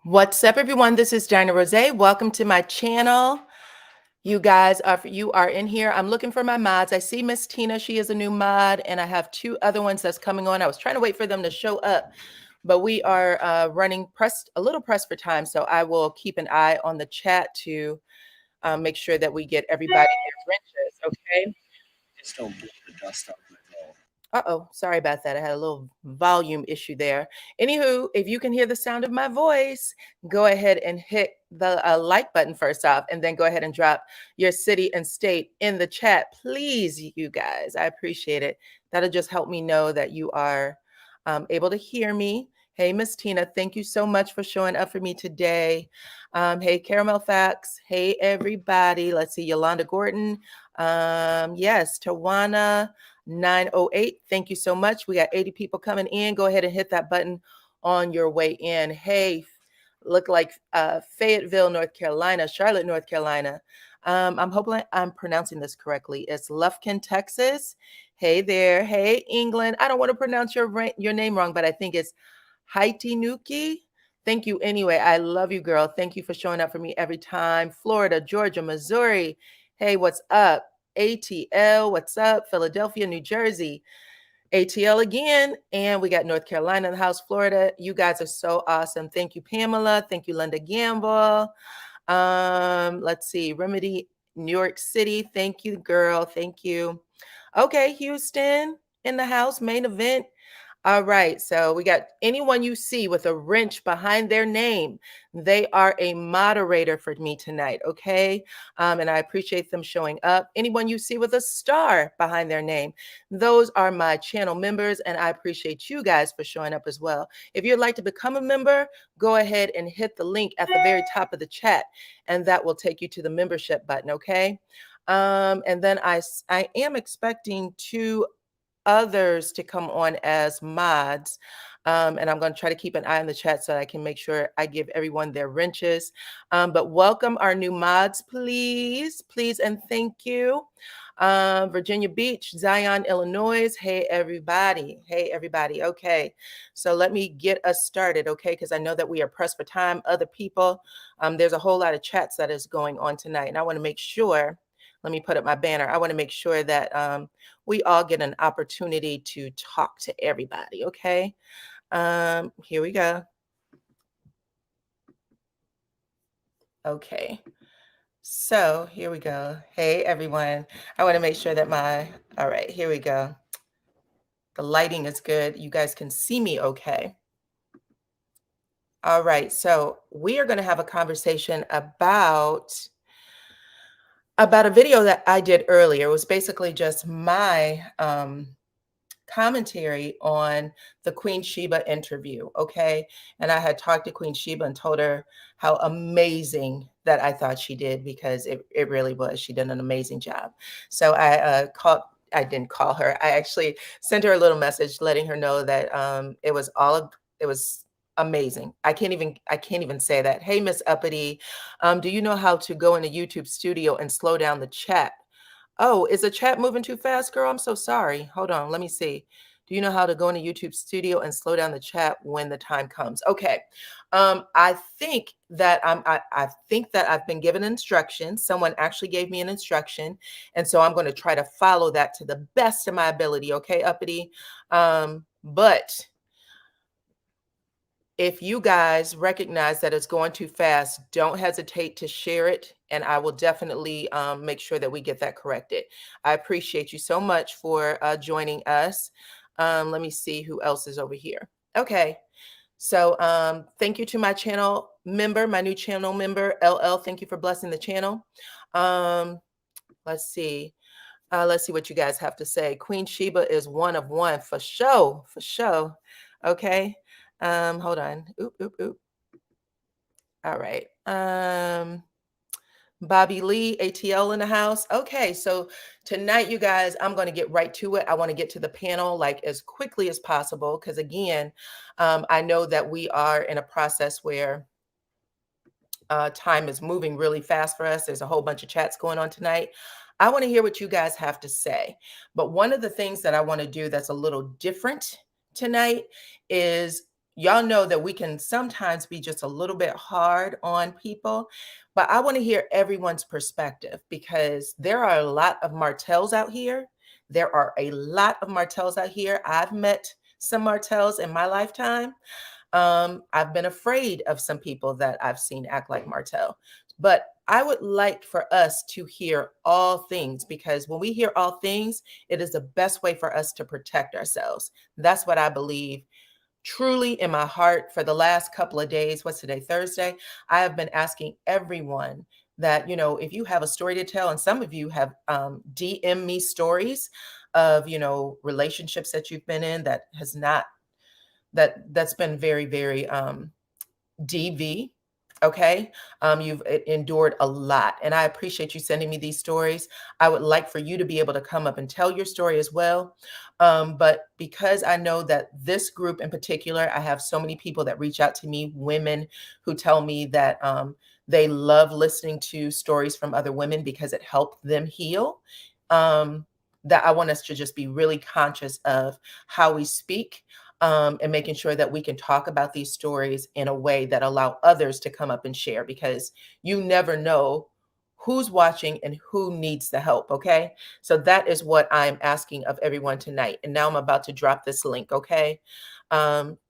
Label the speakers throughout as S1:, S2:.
S1: What's up, everyone? This is DyanaRozay. Welcome to my channel. You guys are in here. I'm looking for my mods. I see Miss Tina. She is a new mod, and I have two other ones that's coming on. I was trying to wait for them to show up, but we are running a little pressed for time, so I will keep an eye on the chat to make sure that we get everybody their wrenches. Okay.
S2: Just don't blow the dust off my ball.
S1: Uh-oh, sorry about that. I had a little volume issue there. Anywho, if you can hear the sound of my voice, go ahead and hit the like button first off, and then go ahead and drop your city and state in the chat. Please, you guys, I appreciate it. That'll just help me know that you are able to hear me. Hey, Miss Tina, thank you so much for showing up for me today. Hey, Caramel Facts. Hey, everybody. Let's see, Yolanda Gordon. Yes, Tawana. 908. Thank you so much. We got 80 people coming in. Go ahead and hit that button on your way in. Hey, look like Fayetteville, North Carolina, Charlotte, North Carolina. I'm hoping I'm pronouncing this correctly. It's Lufkin, Texas. Hey there. Hey, England. I don't want to pronounce your name wrong, but I think it's Haiti Nuki. Thank you anyway. I love you, girl. Thank you for showing up for me every time. Florida, Georgia, Missouri. Hey, what's up? ATL, what's up? Philadelphia, New Jersey. ATL again. And we got North Carolina in the house, Florida. You guys are so awesome. Thank you, Pamela. Thank you, Linda Gamble. Let's see. Remedy, New York City. Thank you, girl. Thank you. Okay, Houston in the house, main event. All right, so we got anyone you see with a wrench behind their name, they are a moderator for me tonight, okay? And I appreciate them showing up. Anyone you see with a star behind their name, those are my channel members, and I appreciate you guys for showing up as well. If you'd like to become a member, go ahead and hit the link at the very top of the chat, and that will take you to the membership button, okay? And then I am expecting two others to come on as mods. And I'm going to try to keep an eye on the chat so I can make sure I give everyone their wrenches. But welcome our new mods, please, please, and thank you. Virginia Beach, Zion, Illinois. Hey, everybody. Hey, everybody. Okay, so let me get us started, okay? Because I know that we are pressed for time. Other people, there's a whole lot of chats that is going on tonight. And I want to make sure, let me put up my banner. I want to make sure that we all get an opportunity to talk to everybody, okay? Here we go. Okay, so here we go. Hey, everyone. I want to make sure that all right, here we go. The lighting is good. You guys can see me okay. All right, so we are going to have a conversation about a video that I did earlier. It was basically just my commentary on the Queen Sheba interview, okay? And I had talked to Queen Sheba and told her how amazing that I thought she did, because it really was. She did an amazing job. So I didn't call her. I actually sent her a little message letting her know that it was amazing. I can't even say that. Hey, Miss Uppity, do you know how to go into YouTube Studio and slow down the chat? Oh, is the chat moving too fast, girl? I'm so sorry. Hold on, let me see. Do you know how to go into YouTube Studio and slow down the chat when the time comes? Okay. I think that I've been given instructions. Someone actually gave me an instruction, and so I'm going to try to follow that to the best of my ability. Okay, Uppity. But if you guys recognize that it's going too fast, don't hesitate to share it, and I will definitely make sure that we get that corrected. I appreciate you so much for joining us. Let me see who else is over here. Okay, so thank you to my channel member, my new channel member, LL. Thank you for blessing the channel. Let's see. Let's see what you guys have to say. Queen Sheba is one of one for sure, for sure. Okay. Hold on. Oop. All right. Bobby Lee, ATL in the house. Okay, so tonight, you guys, I'm going to get right to it. I want to get to the panel like as quickly as possible, because again, I know that we are in a process where time is moving really fast for us. There's a whole bunch of chats going on tonight. I want to hear what you guys have to say. But one of the things that I want to do that's a little different tonight is y'all know that we can sometimes be just a little bit hard on people, but I want to hear everyone's perspective because there are a lot of Martells out here. There are a lot of Martells out here. I've met some Martells in my lifetime. I've been afraid of some people that I've seen act like Martell, but I would like for us to hear all things because when we hear all things, it is the best way for us to protect ourselves. That's what I believe truly in my heart for the last couple of days. What's today? Thursday. I have been asking everyone that, if you have a story to tell, and some of you have DM me stories of, relationships that you've been in that has not, that's been very, very DV. Okay. You've endured a lot, and I appreciate you sending me these stories. I would like for you to be able to come up and tell your story as well. But because I know that this group in particular, I have so many people that reach out to me, women who tell me that they love listening to stories from other women because it helped them heal. That I want us to just be really conscious of how we speak, and making sure that we can talk about these stories in a way that allow others to come up and share, because you never know who's watching and who needs the help. Okay. So that is what I'm asking of everyone tonight. And now I'm about to drop this link. Okay.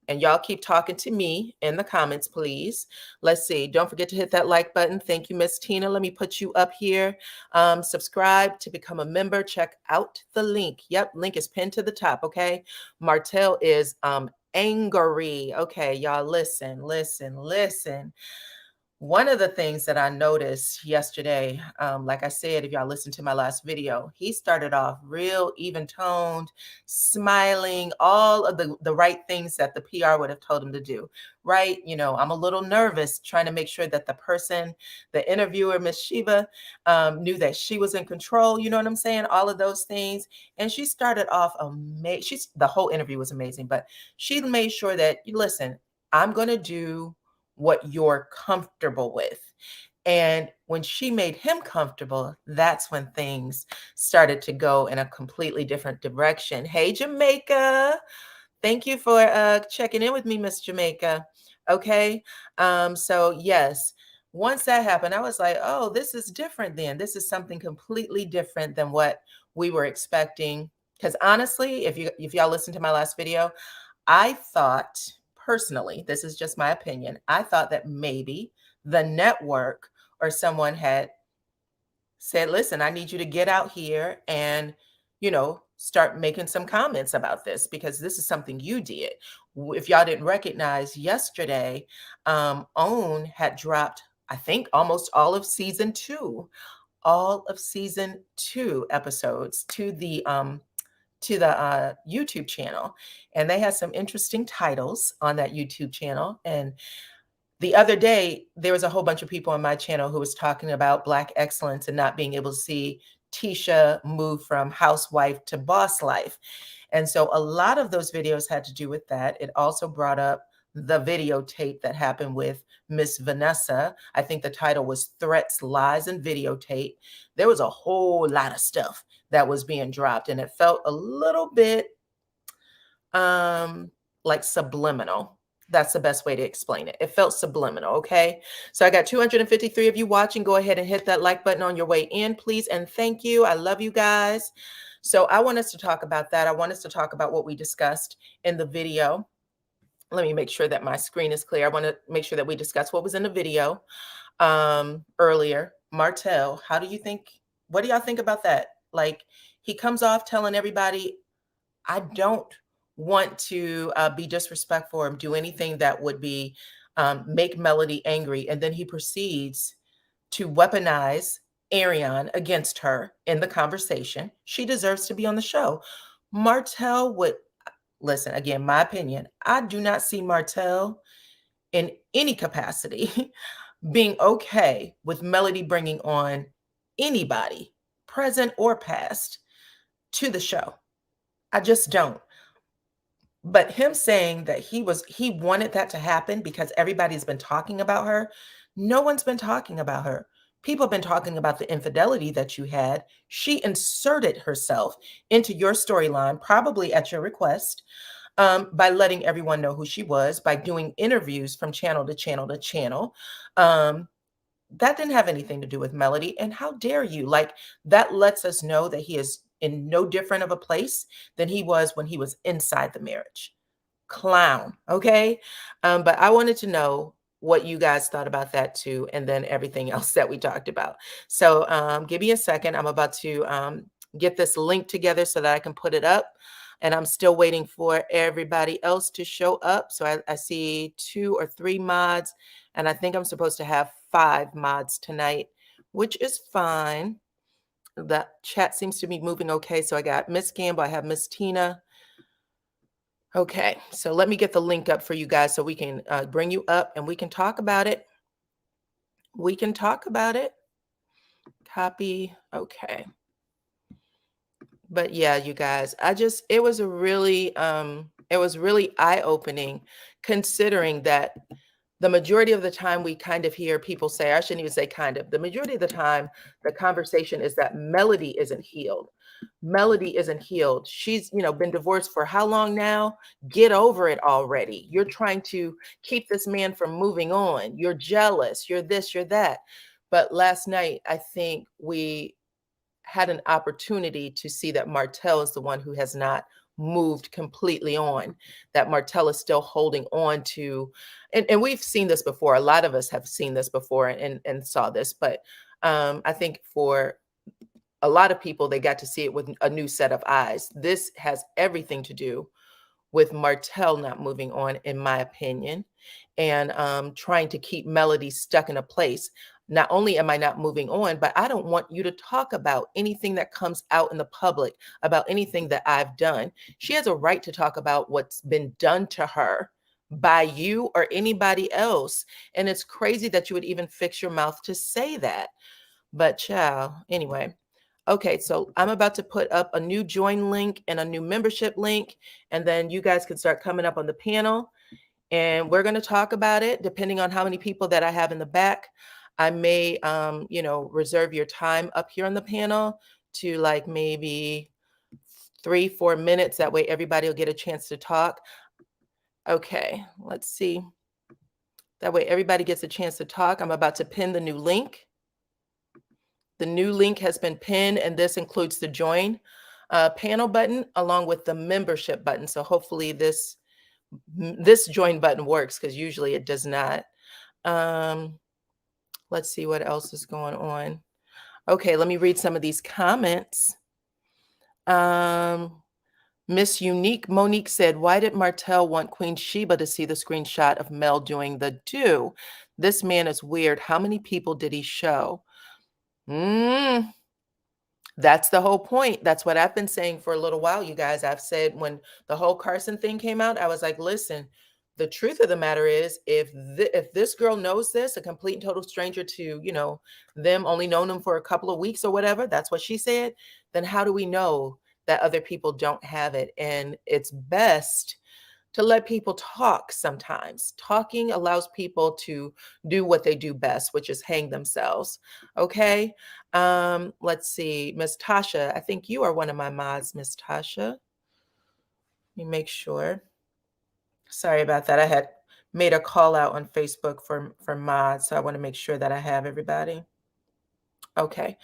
S1: And y'all keep talking to me in the comments, please. Let's see. Don't forget to hit that like button. Thank you, Miss Tina. Let me put you up here. Subscribe to become a member. Check out the link. Yep, link is pinned to the top. Okay. Martel is angry. Okay, y'all listen, listen, listen. One of the things that I noticed yesterday, like I said, if y'all listened to my last video, he started off real even toned, smiling, all of the right things that the PR would have told him to do, right? I'm a little nervous trying to make sure that the person, the interviewer, Miss Sheba, knew that she was in control. You know what I'm saying? All of those things. And she started off amazing. The whole interview was amazing, but she made sure that, listen, I'm going to do what you're comfortable with. And when she made him comfortable, that's when things started to go in a completely different direction. Hey, Jamaica. Thank you for checking in with me, Miss Jamaica. Okay. So yes, once that happened, I was like, oh, this is different then. This is something completely different than what we were expecting. Because honestly, if y'all listened to my last video, I thought personally, this is just my opinion, I thought that maybe the network or someone had said, listen, I need you to get out here and, start making some comments about this because this is something you did. If y'all didn't recognize yesterday, OWN had dropped, I think, almost all of season 2 episodes to the YouTube channel. And they had some interesting titles on that YouTube channel. And the other day, there was a whole bunch of people on my channel who was talking about Black excellence and not being able to see Tisha move from housewife to boss life. And so a lot of those videos had to do with that. It also brought up the videotape that happened with Miss Vanessa. I think the title was Threats, Lies, and Videotape. There was a whole lot of stuff that was being dropped, and it felt a little bit like subliminal. That's the best way to explain it. It felt subliminal. Okay. So I got 253 of you watching. Go ahead and hit that like button on your way in, please. And thank you. I love you guys. So I want us to talk about that. I want us to talk about what we discussed in the video. Let me make sure that my screen is clear. I want to make sure that we discuss what was in the video earlier. Martell, what do y'all think about that? Like, he comes off telling everybody, I don't want to be disrespectful or do anything that would be make Melody angry. And then he proceeds to weaponize Arion against her in the conversation. She deserves to be on the show. Martell would, listen, again, my opinion, I do not see Martell in any capacity being okay with Melody bringing on anybody, present or past, to the show. I just don't. But him saying that he wanted that to happen because everybody's been talking about her. No one's been talking about her. People have been talking about the infidelity that you had. She inserted herself into your storyline, probably at your request. by letting everyone know who she was, by doing interviews from channel to channel to channel. Um, that didn't have anything to do with Melody. And how dare you? Like, that lets us know that he is in no different of a place than he was when he was inside the marriage. Clown. Okay. But I wanted to know what you guys thought about that too, and then everything else that we talked about. So give me a second. I'm about to get this link together so that I can put it up. And I'm still waiting for everybody else to show up. So I see 2 or 3 mods, and I think I'm supposed to have 5 mods tonight, which is fine. The chat seems to be moving okay. So I got Miss Gamble, I have Miss Tina. Okay, so let me get the link up for you guys so we can bring you up and we can talk about it. We can talk about it. Copy. Okay. But yeah, you guys, it was really eye-opening, considering that the majority of the time we kind of hear people say, I shouldn't even say kind of, the majority of the time, the conversation is that Melody isn't healed. Melody isn't healed. She's, been divorced for how long now? Get over it already. You're trying to keep this man from moving on. You're jealous. You're this, you're that. But last night, I think we had an opportunity to see that Martell is the one who has not moved completely on, that Martell is still holding on to, and we've seen this before. A lot of us have seen this before and saw this, but I think for a lot of people, they got to see it with a new set of eyes. This has everything to do with Martell not moving on, in my opinion, and trying to keep Melody stuck in a place. Not only am I not moving on, but I don't want you to talk about anything that comes out in the public, about anything that I've done. She has a right to talk about what's been done to her by you or anybody else. And it's crazy that you would even fix your mouth to say that. But child, anyway. Okay, so I'm about to put up a new join link and a new membership link, and then you guys can start coming up on the panel, and we're going to talk about it. Depending on how many people that I have in the back, I may, reserve your time up here on the panel to like maybe 3-4 minutes. That way everybody will get a chance to talk. Okay, let's see. That way everybody gets a chance to talk. I'm about to pin the new link. The new link has been pinned, and this includes the join panel button along with the membership button. So hopefully this join button works, because usually it does not. Let's see what else is going on. Okay, let me read some of these comments. Miss Unique Monique said, why did Martell want Queen Sheba to see the screenshot of Mel doing the do? This man is weird. How many people did he show? That's the whole point. That's what I've been saying for a little while, you guys. I've said when the whole Carson thing came out, I was like, listen, the truth of the matter is, if this girl knows this, a complete and total stranger to, them, only known them for a couple of weeks or whatever, that's what she said, then how do we know that other people don't have it? And it's best to let people talk sometimes. Talking allows people to do what they do best, which is hang themselves. Okay. Let's see. Miss Tasha, I think you are one of my mods, Miss Tasha. Let me make sure. Sorry about that. I had made a call out on Facebook for mods, so I want to make sure that I have everybody. Okay.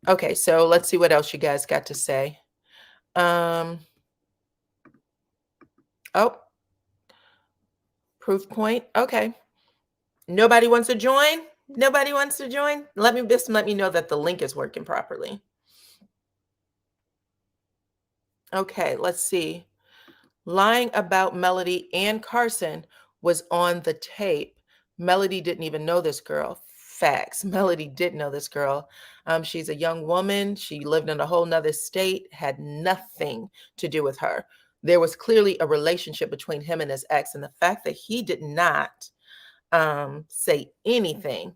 S1: Okay, so let's see what else you guys got to say. Oh, proof point. Okay. Nobody wants to join? Nobody wants to join? Let me know that the link is working properly. Okay, let's see. Lying about Melody and Carson was on the tape. Melody didn't even know this girl. Facts. Melody didn't know this girl. She's a young woman. She lived in a whole nother state, had nothing to do with her. There was clearly a relationship between him and his ex, and the fact that he did not say anything,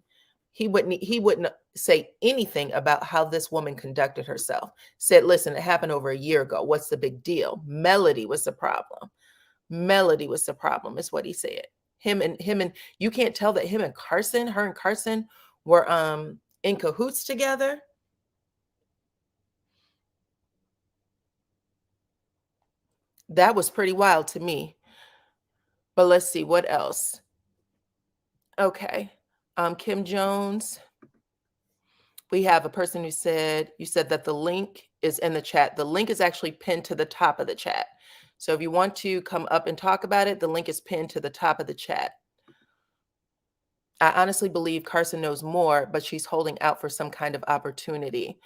S1: he wouldn't say anything about how this woman conducted herself. Said, listen, it happened over a year ago. What's the big deal? Melody was the problem. Melody was the problem, is what he said. Him and you can't tell that her and Carson were in cahoots together. That was pretty wild to me. But let's see what else. Okay. Kim Jones. We have a person who said, you said that the link is in the chat. The link is actually pinned to the top of the chat. So if you want to come up and talk about it, the link is pinned to the top of the chat. I honestly believe Carson knows more, but she's holding out for some kind of opportunity.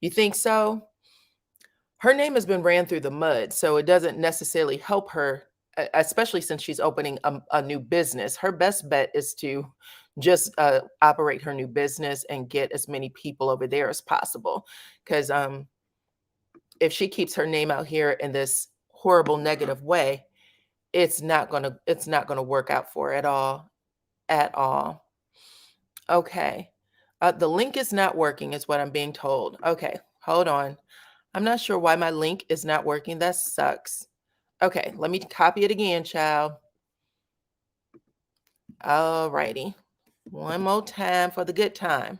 S1: You think so? Her name has been ran through the mud, so it doesn't necessarily help her, especially since she's opening a new business. Her best bet is to just operate her new business and get as many people over there as possible. Because if she keeps her name out here in this horrible negative way, it's not gonna work out for her at all. Okay. The link is not working, is what I'm being told. Okay, hold on. I'm not sure why my link is not working. That sucks. Okay, let me copy it again, child. All righty. One more time for the good time.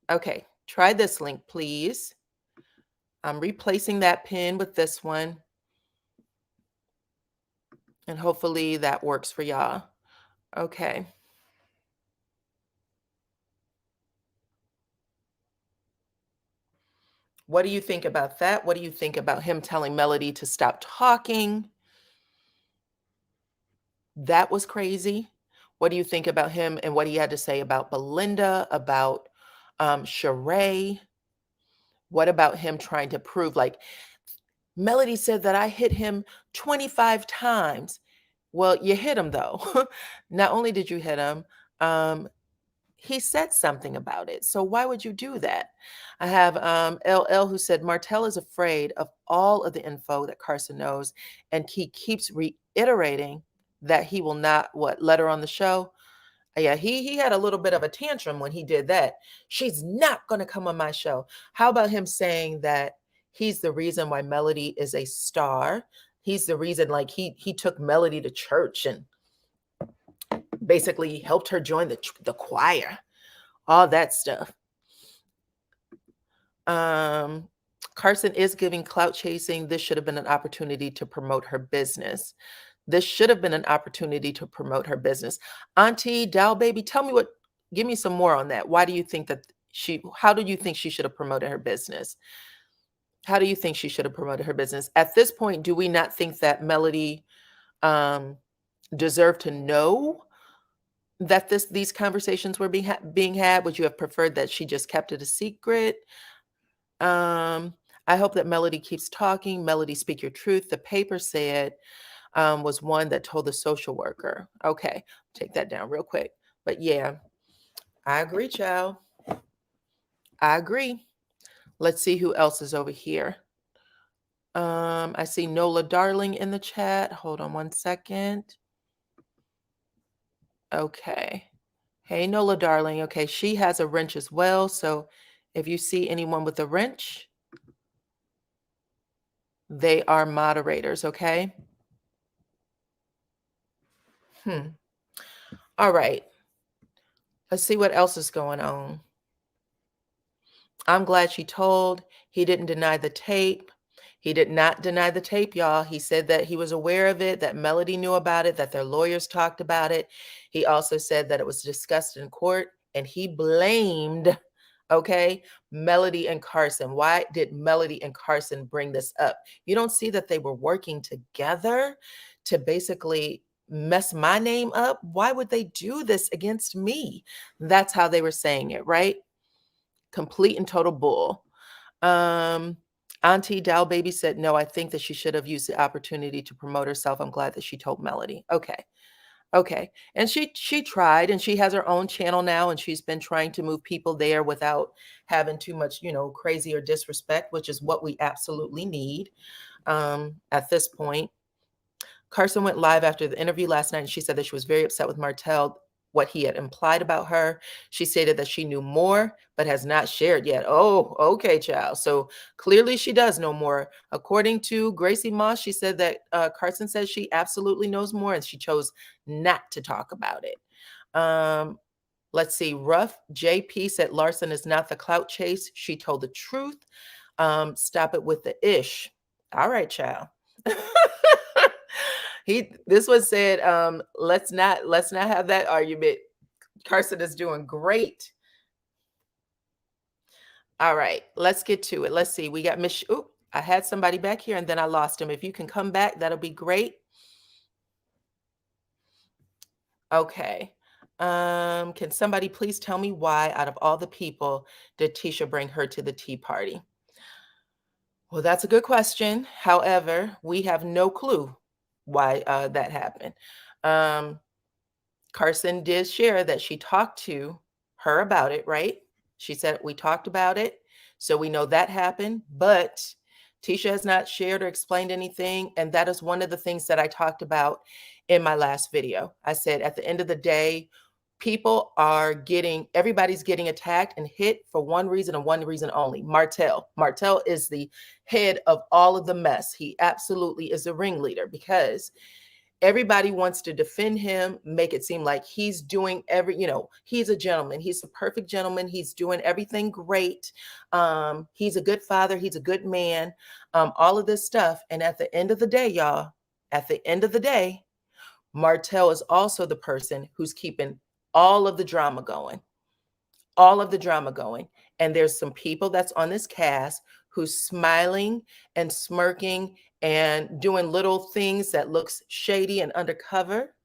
S1: Okay, try this link, please. I'm replacing that pin with this one. And hopefully that works for y'all. Okay. What do you think about that? What do you think about him telling Melody to stop talking? That was crazy. What do you think about him and what he had to say about Belinda, about Sheree? What about him trying to prove, like, Melody said that I hit him 25 times. Well, you hit him though. Not only did you hit him, he said something about it. So why would you do that? I have LL who said Martell is afraid of all of the info that Carson knows, and he keeps reiterating that he will not let her on the show. Yeah, he had a little bit of a tantrum when he did that. She's not going to come on my show. How about him saying that he's the reason why Melody is a star? He's the reason, like he took Melody to church and basically helped her join the choir, all that stuff. Carson is giving clout chasing. This should have been an opportunity to promote her business. This should have been an opportunity to promote her business. Auntie Dow Baby, give me some more on that. Why do you think that how do you think she should have promoted her business? How do you think she should have promoted her business? At this point, do we not think that Melody deserved to know that these conversations were being had? Would you have preferred that she just kept it a secret? I hope that Melody keeps talking. Melody, speak your truth. The paper said was one that told the social worker. Okay, take that down real quick. But yeah, I agree, child. I agree. Let's see who else is over here. I see Nola Darling in the chat. Hold on one second. Okay. Hey, Nola Darling. Okay, she has a wrench as well. So if you see anyone with a wrench, they are moderators, okay? All right. Let's see what else is going on. I'm glad she told. He didn't deny the tape. He did not deny the tape, y'all. He said that he was aware of it, that Melody knew about it, that their lawyers talked about it. He also said that it was discussed in court, and he blamed, okay, Melody and Carson. Why did Melody and Carson bring this up? You don't see that they were working together to basically mess my name up? Why would they do this against me? That's how they were saying it, right? Complete and total bull. Auntie Dow Baby said, no, I think that she should have used the opportunity to promote herself. I'm glad that she told Melody. Okay. Okay. And she tried, and she has her own channel now, and she's been trying to move people there without having too much, crazy or disrespect, which is what we absolutely need at this point. Carson went live after the interview last night, and she said that she was very upset with Martel, what he had implied about her. She stated that she knew more, but has not shared yet. Oh, okay, child. So clearly she does know more. According to Gracie Moss, she said that Carson says she absolutely knows more, and she chose not to talk about it. Let's see. Rough JP said Larson is not the clout chase. She told the truth. Stop it with the ish. All right, child. This one said, let's not have that argument. Carson is doing great. All right, let's get to it. Let's see. We got Miss. Oh, I had somebody back here and then I lost him. If you can come back, that'll be great. Okay. Can somebody please tell me why, out of all the people, did Tisha bring her to the tea party? Well, that's a good question. However, we have no clue why that happened. Carson did share that she talked to her about it, right? She said, we talked about it. So we know that happened, but Tisha has not shared or explained anything. And that is one of the things that I talked about in my last video. I said, at the end of the day, everybody's getting attacked and hit for one reason and one reason only. Martell. Martell is the head of all of the mess. He absolutely is a ringleader because everybody wants to defend him, make it seem like he's doing he's a gentleman. He's a perfect gentleman. He's doing everything great. He's a good father. He's a good man. All of this stuff. And at the end of the day, y'all, at the end of the day, Martell is also the person who's keeping all of the drama going. And there's some people that's on this cast who's smiling and smirking and doing little things that looks shady and undercover.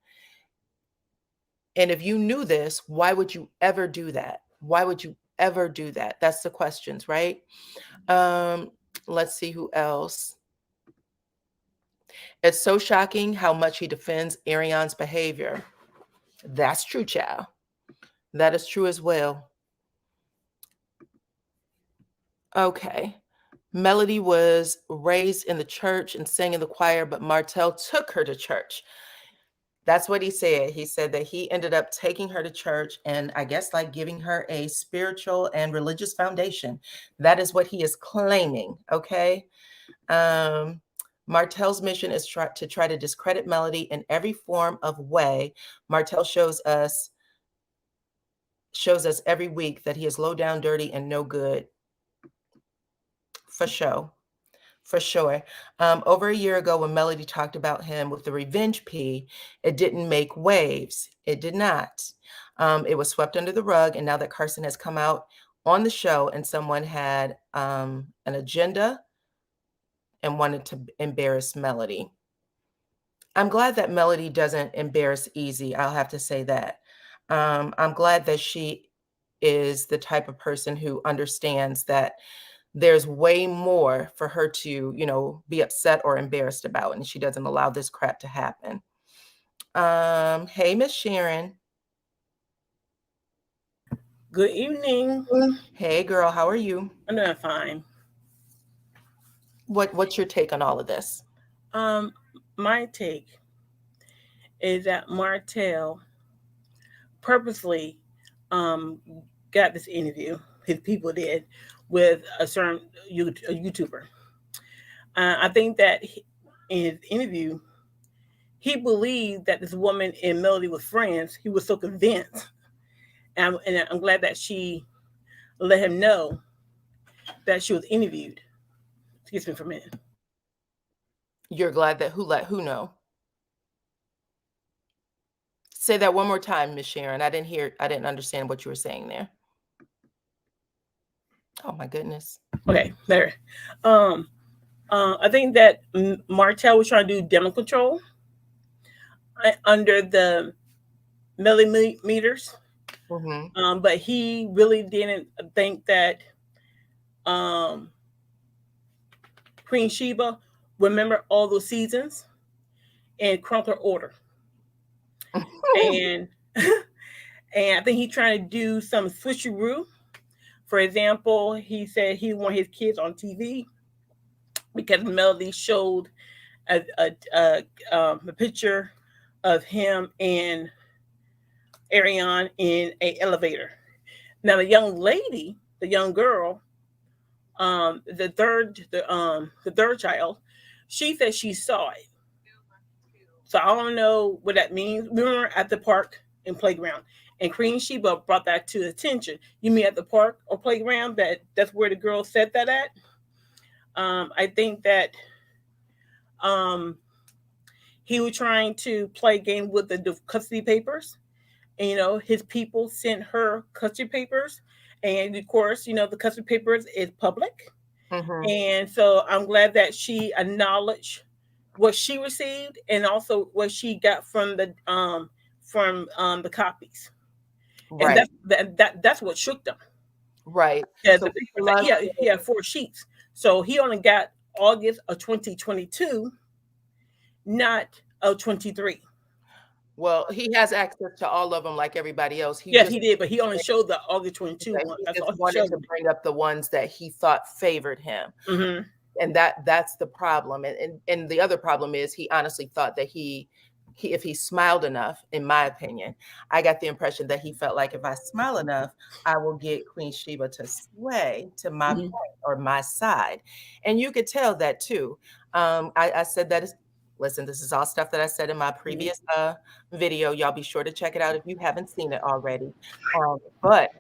S1: And if you knew this, why would you ever do that? Why would you ever do that? That's the questions, right? Let's see who else. It's so shocking how much he defends Arion's behavior. That's true, child. That is true as well. Okay. Melody was raised in the church and sang in the choir, but Martell took her to church. That's what he said. He said that he ended up taking her to church and I guess like giving her a spiritual and religious foundation. That is what he is claiming. Okay. Martell's mission is to try to discredit Melody in every form of way. Martell shows us every week that he is low down, dirty, and no good. For sure. Over a year ago, when Melody talked about him with the revenge P, it didn't make waves. It did not. It was swept under the rug. And now that Carson has come out on the show and someone had an agenda and wanted to embarrass Melody. I'm glad that Melody doesn't embarrass easy. I'll have to say that. I'm glad that she is the type of person who understands that there's way more for her to, be upset or embarrassed about, and she doesn't allow this crap to happen. Hey, Miss Sharon.
S3: Good evening.
S1: Hey, girl, how are you?
S3: I'm doing fine.
S1: What's your take on all of this?
S3: My take is that Martell purposely got this interview, his people did, with a certain YouTuber. I think that in his interview, he believed that this woman and Melody were friends. He was so convinced. And I'm glad that she let him know that she was interviewed. Excuse me for a minute.
S1: You're glad that who know? Say that one more time, Miss Sharon. I didn't understand what you were saying there. Oh my goodness.
S3: Okay, there. I think that Martell was trying to do demo control under the millimeters.
S1: Mm-hmm.
S3: But he really didn't think that Queen Sheba remember all those seasons and crunk her order. and I think he's trying to do some switcheroo. For example, he said he wanted his kids on TV because Melody showed a picture of him and Arion in an elevator. Now the young lady, the young girl, the third child, she said she saw it. So I don't know what that means. We were at the park and playground, and Queen Sheba brought that to attention. You mean at the park or playground? That's where the girl said that at. I think that He was trying to play a game with the custody papers. And, you know, his people sent her custody papers. And of course, you know, the custody papers is public.
S1: Mm-hmm.
S3: And so I'm glad that she acknowledged what she received and also what she got from the copies.
S1: Right.
S3: And that's what shook them.
S1: Right.
S3: Yeah,
S1: So
S3: he had 4 sheets. So he only got August of 2022, not of 23.
S1: well, he has access to all of them like everybody else.
S3: He did, but he only showed the August 22 one.
S1: He
S3: That's
S1: just
S3: all he
S1: wanted
S3: showed
S1: to
S3: me.
S1: bring up the ones that he thought favored him.
S3: Mm-hmm.
S1: And that's the problem. And the other problem is he honestly thought that he if he smiled enough, in my opinion, I got the impression that he felt like if I smile enough, I will get Queen Sheba to sway to my point or my side. And you could tell that too. I said that listen, this is all stuff that I said in my previous video. Y'all be sure to check it out if you haven't seen it already. But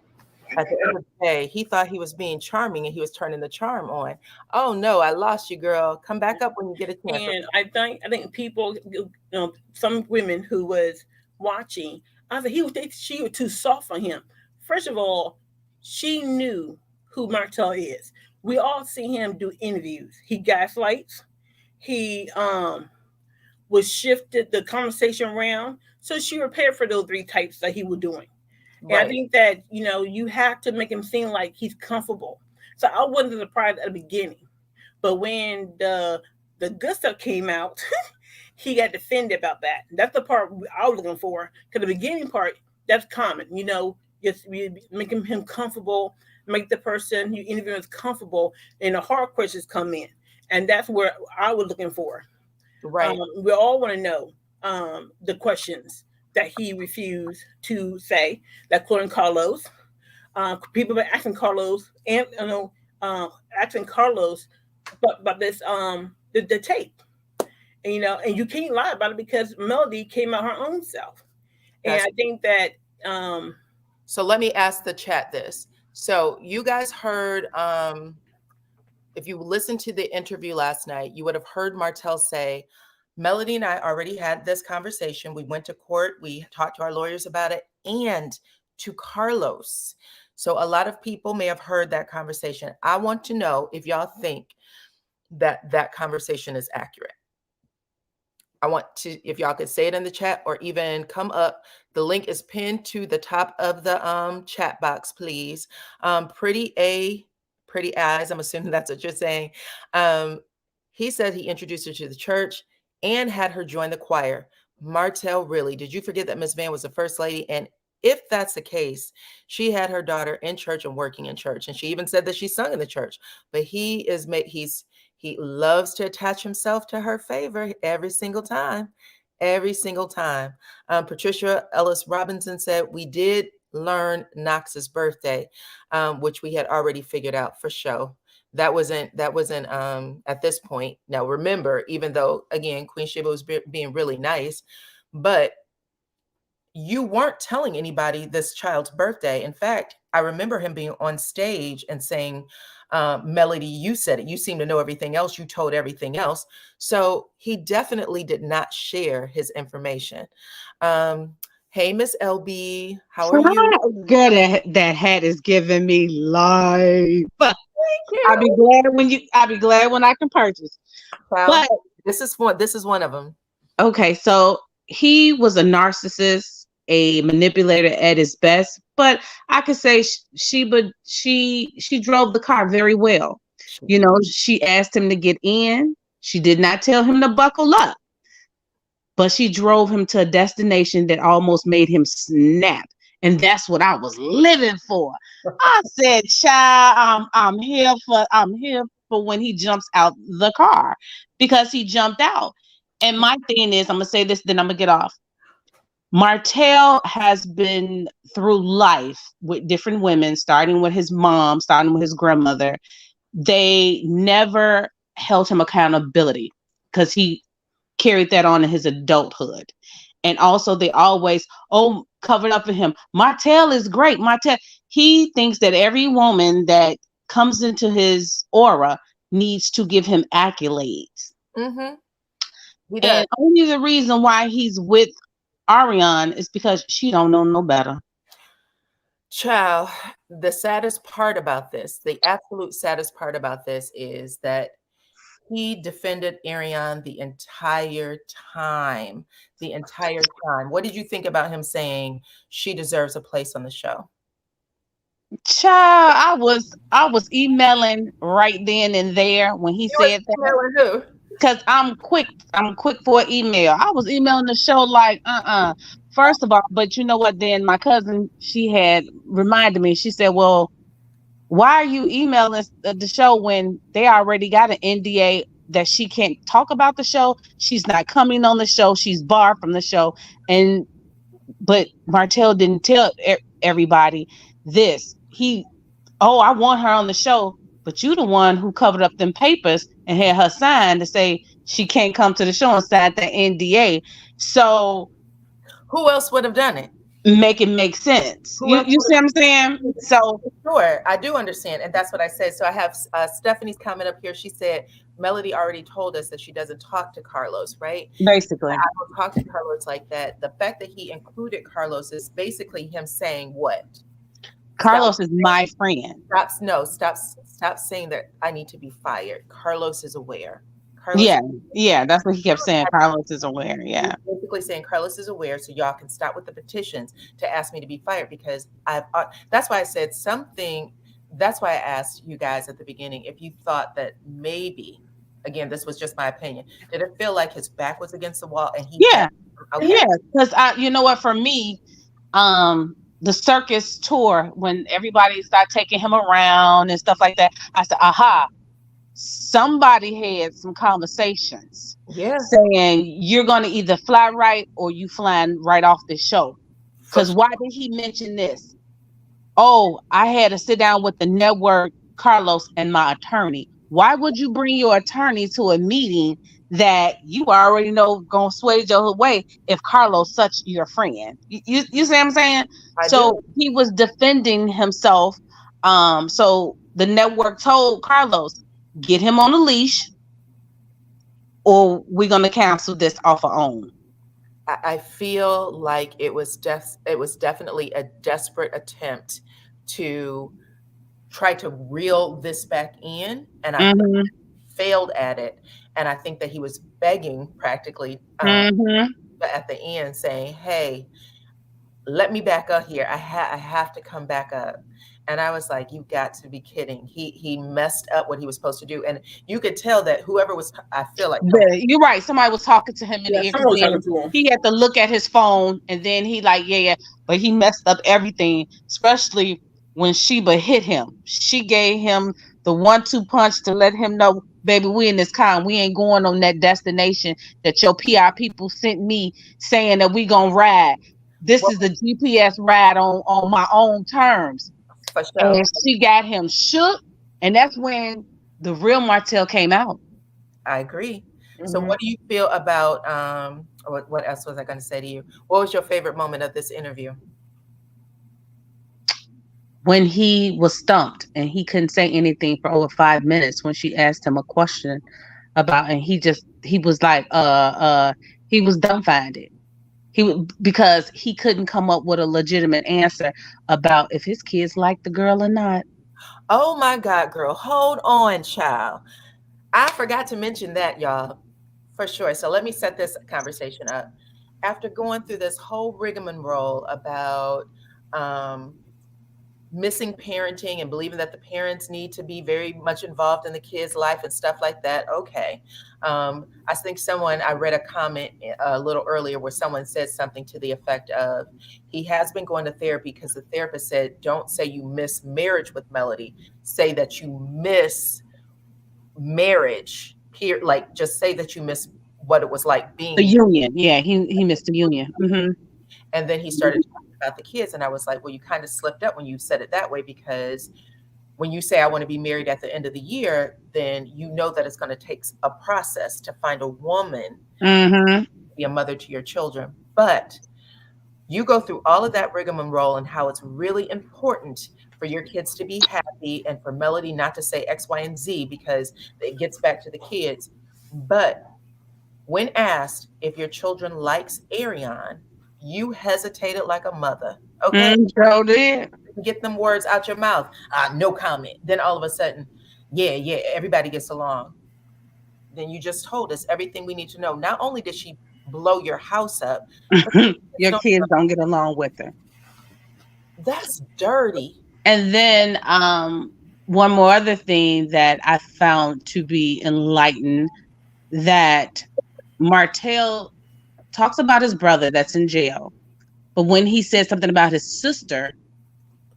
S1: at the end of the day, he thought he was being charming and he was turning the charm on. Oh no, I lost you, girl. Come back up when you get a chance.
S3: And I think people, you know, some women who was watching, I said she was too soft on him. First of all, she knew who Martell is. We all see him do interviews. He gaslights. He was shifted the conversation around. So she prepared for those 3 types that he was doing.
S1: Right.
S3: And I think that, you know, you have to make him seem like he's comfortable. So I wasn't surprised at the beginning. But when the good stuff came out, he got defended about that. That's the part I was looking for. Because the beginning part, that's common. You know, just making him comfortable, make the person you interview is comfortable, and the hard questions come in. And that's where I was looking for.
S1: Right.
S3: We all want to know the questions that he refused to say, that including Carlos. People been asking Carlos, and asking Carlos about this the tape, and you know, and you can't lie about it because Melody came out her own self, and I think that.
S1: So let me ask the chat this. So you guys heard, if you listened to the interview last night, you would have heard Martell say, Melody and I already had this conversation. We went to court. We talked to our lawyers about it and to Carlos. So a lot of people may have heard that conversation. I want to know if y'all think that that conversation is accurate. I want to, if y'all could say it in the chat or even come up. The link is pinned to the top of the chat box, please. Pretty eyes. I'm assuming that's what you're saying. He said he introduced her to the church and had her join the choir. Martell, really? Did you forget that Miss Van was the first lady? And if that's the case, she had her daughter in church and working in church. And she even said that she sung in the church. But he loves to attach himself to her favor every single time. Every single time. Patricia Ellis Robinson said, we did learn Knox's birthday, which we had already figured out for sure. That wasn't at this point. Now, remember, even though, again, Queen Sheba was being really nice, but you weren't telling anybody this child's birthday. In fact, I remember him being on stage and saying, Melody, you said it. You seem to know everything else. You told everything else. So he definitely did not share his information. Hey, Miss LB, how are you?
S4: Good. That hat is giving me life. I'll be glad when I can purchase.
S1: Well,
S4: but
S1: this is one of them.
S4: Okay, so he was a narcissist, a manipulator at his best, but I could say she drove the car very well. You know, she asked him to get in. She did not tell him to buckle up, but she drove him to a destination that almost made him snap. And that's what I was living for. I said, child, I'm here for when he jumps out the car, because he jumped out. And my thing is, I'm going to say this, then I'm going to get off. Martell has been through life with different women, starting with his mom, starting with his grandmother. They never held him accountability because he carried that on in his adulthood. And also they always, covered up for him. Martell is great. Martell, he thinks that every woman that comes into his aura needs to give him accolades.
S1: Mm-hmm. He does.
S4: And only the reason why he's with Arion is because she don't know no better.
S1: Child, the saddest part about this, the absolute saddest part about this is that he defended Arion the entire time. The entire time. What did you think about him saying she deserves a place on the show?
S4: Child, I was emailing right then and there when he said that.
S1: Who?
S4: Because I'm quick for an email. I was emailing the show like, First of all, but you know what? Then my cousin, she had reminded me. She said, "Well, why are you emailing the show when they already got an NDA that she can't talk about the show? She's not coming on the show. She's barred from the show." But Martell didn't tell everybody this. I want her on the show, but you the one who covered up them papers and had her sign to say she can't come to the show and sign that NDA. So
S1: who else would have done it?
S4: Make it make sense. You see what I'm saying? So
S1: sure, I do understand, and that's what I said. So I have Stephanie's comment up here. She said Melody already told us that she doesn't talk to Carlos, right?
S4: Basically,
S1: I don't talk to Carlos like that. The fact that he included Carlos is basically him saying what?
S4: Carlos is my friend.
S1: Stop saying that I need to be fired. Carlos is aware.
S4: Yeah, that's what he kept saying. Carlos is aware. Yeah,
S1: basically saying Carlos is aware, so y'all can stop with the petitions to ask me to be fired, because that's why I said something. That's why I asked you guys at the beginning if you thought that maybe, again, this was just my opinion, did it feel like his back was against the wall and he?
S4: Yeah, because you know what, for me, the circus tour, when everybody started taking him around and stuff like that, I said, aha, somebody had some conversations saying you're going to either fly right or you flying right off the show. Because why did he mention this? Oh, I had to sit down with the network, Carlos, and my attorney. Why would you bring your attorney to a meeting that you already know going to sway your way if Carlos such your friend? You see what I'm saying? He was defending himself. So the network told Carlos, get him on a leash or we're going to cancel this off our own.
S1: I feel like it was definitely a desperate attempt to try to reel this back in, and I failed at it. And I think that he was begging practically at the end, saying, "Hey, let me back up here. I have to come back up." And I was like, "You got to be kidding!" He messed up what he was supposed to do, and you could tell that whoever was, I feel like,
S4: you're right. Somebody was talking to him in the ear. He had to look at his phone, and then he like, but he messed up everything, especially when Sheba hit him. She gave him the 1-2 punch to let him know, baby, we in this car. We ain't going on that destination that your PR people sent me saying that we gonna ride. This is the GPS ride on my own terms.
S1: For sure.
S4: And she got him shook, and that's when the real Martell came out.
S1: I agree. So what do you feel about what else was I going to say to you? What was your favorite moment of this interview?
S4: When he was stumped and he couldn't say anything for over 5 minutes when she asked him a question about, and he was like he was dumbfounded. Because he couldn't come up with a legitimate answer about if his kids like the girl or not.
S1: Oh my God, girl. Hold on, child. I forgot to mention that, y'all, for sure. So let me set this conversation up. After going through this whole rigmarole about missing parenting and believing that the parents need to be very much involved in the kid's life and stuff like that. Okay. I think I read a comment a little earlier where someone said something to the effect of, he has been going to therapy because the therapist said, don't say you miss marriage with Melody. Say that you miss marriage. Like, just say that you miss what it was like being
S4: the union. Yeah, he missed the union.
S1: And then he started talking about the kids, and I was like, well, you kind of slipped up when you said it that way, because when you say I want to be married at the end of the year, then you know that it's going to take a process to find a woman to be a mother to your children. But you go through all of that rigmarole and how it's really important for your kids to be happy and for Melody not to say X, Y, and Z because it gets back to the kids. But When asked if your children likes Arion, you hesitated like a mother. Okay,
S4: So did.
S1: get them words out your mouth. No comment. Then all of a sudden, yeah, everybody gets along. Then you just told us everything we need to know. Not only did she blow your house up, but
S4: Your kids don't get along with her.
S1: that's dirty.
S4: And then one more other thing that I found to be enlightened, that Martell talks about his brother that's in jail. But when he said something about his sister,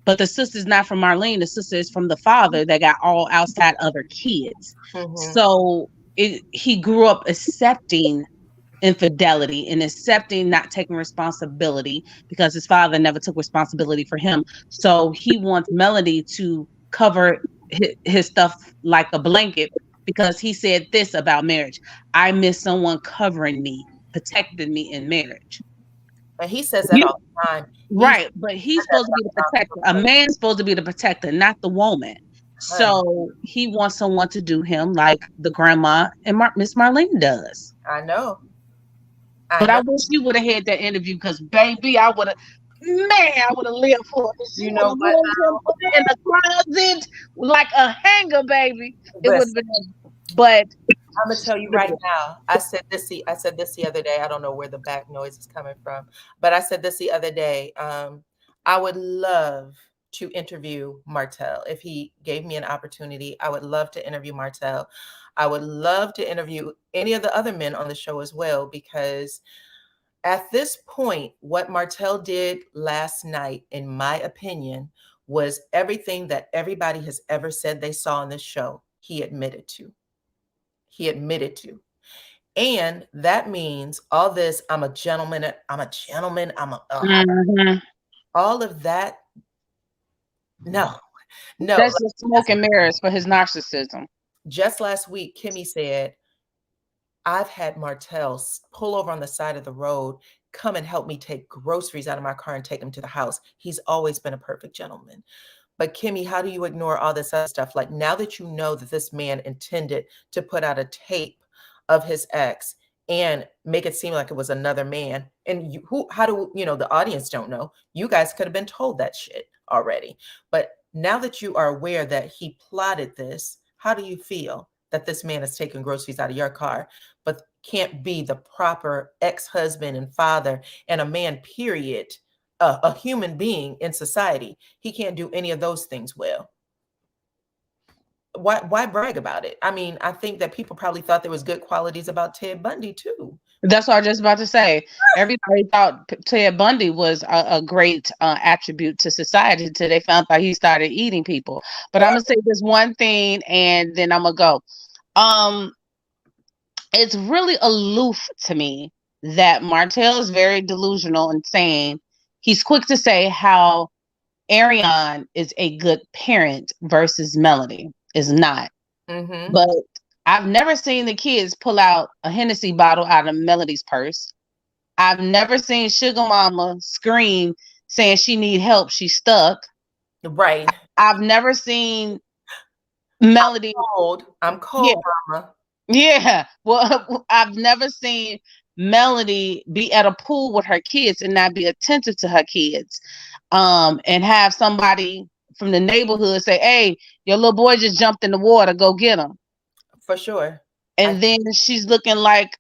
S4: but the sister's not from Marlene, the sister is from the father that got all outside other kids. So he grew up accepting infidelity and accepting not taking responsibility because his father never took responsibility for him. So he wants Melody to cover his stuff like a blanket because he said this about marriage: I miss someone covering me, protecting me in marriage.
S1: And he says that all the time.
S4: Right, but he's supposed to be the protector. A man's supposed to be the protector, not the woman. So he wants someone to do him like the grandma and Miss Marlene does.
S1: I know.
S4: But I wish you would have had that interview because, baby, I would have lived for it.
S1: You know what?
S4: In the closet like a hanger, baby. It would have been. But
S1: I'm gonna tell you right now. I said this the other day. I don't know where the back noise is coming from, but I said this the other day. I would love to interview Martel if he gave me an opportunity. I would love to interview Martel. I would love to interview any of the other men on the show as well, because at this point, what Martel did last night, in my opinion, was everything that everybody has ever said they saw on this show. He admitted to. And that means all this, I'm a gentleman, all of that. No.
S4: That's just smoke and mirrors for his narcissism.
S1: Just last week, Kimmy said, I've had Martell pull over on the side of the road, come and help me take groceries out of my car and take them to the house. He's always been a perfect gentleman. But Kimmy, how do you ignore all this other stuff? Like, now that you know that this man intended to put out a tape of his ex and make it seem like it was another man, and the audience don't know. You guys could have been told that shit already. But now that you are aware that he plotted this, how do you feel that this man is taking groceries out of your car, but can't be the proper ex-husband and father and a man, period, a human being in society? He can't do any of those things well. Why brag about it? I mean, I think that people probably thought there was good qualities about Ted Bundy too.
S4: That's what I was just about to say. Everybody thought Ted Bundy was a great attribute to society until they found out he started eating people. But I'm gonna say this one thing, and then I'm gonna go. It's really aloof to me that Martell is very delusional and saying he's quick to say how Arion is a good parent versus Melody is not. But I've never seen the kids pull out a Hennessy bottle out of Melody's purse. I've never seen Sugar Mama scream saying she need help, she's stuck.
S1: Right.
S4: I've never seen Melody.
S1: I'm cold, Mama.
S4: Yeah. Well, I've never seen Melody be at a pool with her kids and not be attentive to her kids. And have somebody from the neighborhood say, hey, your little boy just jumped in the water, go get him.
S1: For sure.
S4: And then she's looking like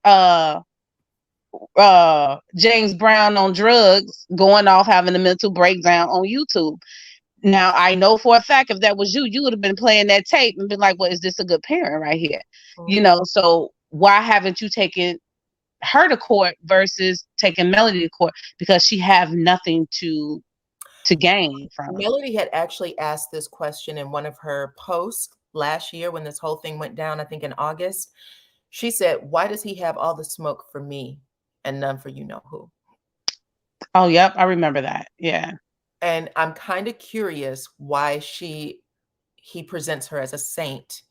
S4: James Brown on drugs, going off having a mental breakdown on YouTube. Now, I know for a fact if that was you, you would have been playing that tape and been like, well, is this a good parent right here? So why haven't you taken her to court versus taking Melody to court? Because she have nothing to gain from it.
S1: Melody had actually asked this question in one of her posts last year when this whole thing went down, I think in August. She said, why does he have all the smoke for me and none for you know who?
S4: Oh, yep. I remember that. Yeah.
S1: And I'm kind of curious why he presents her as a saint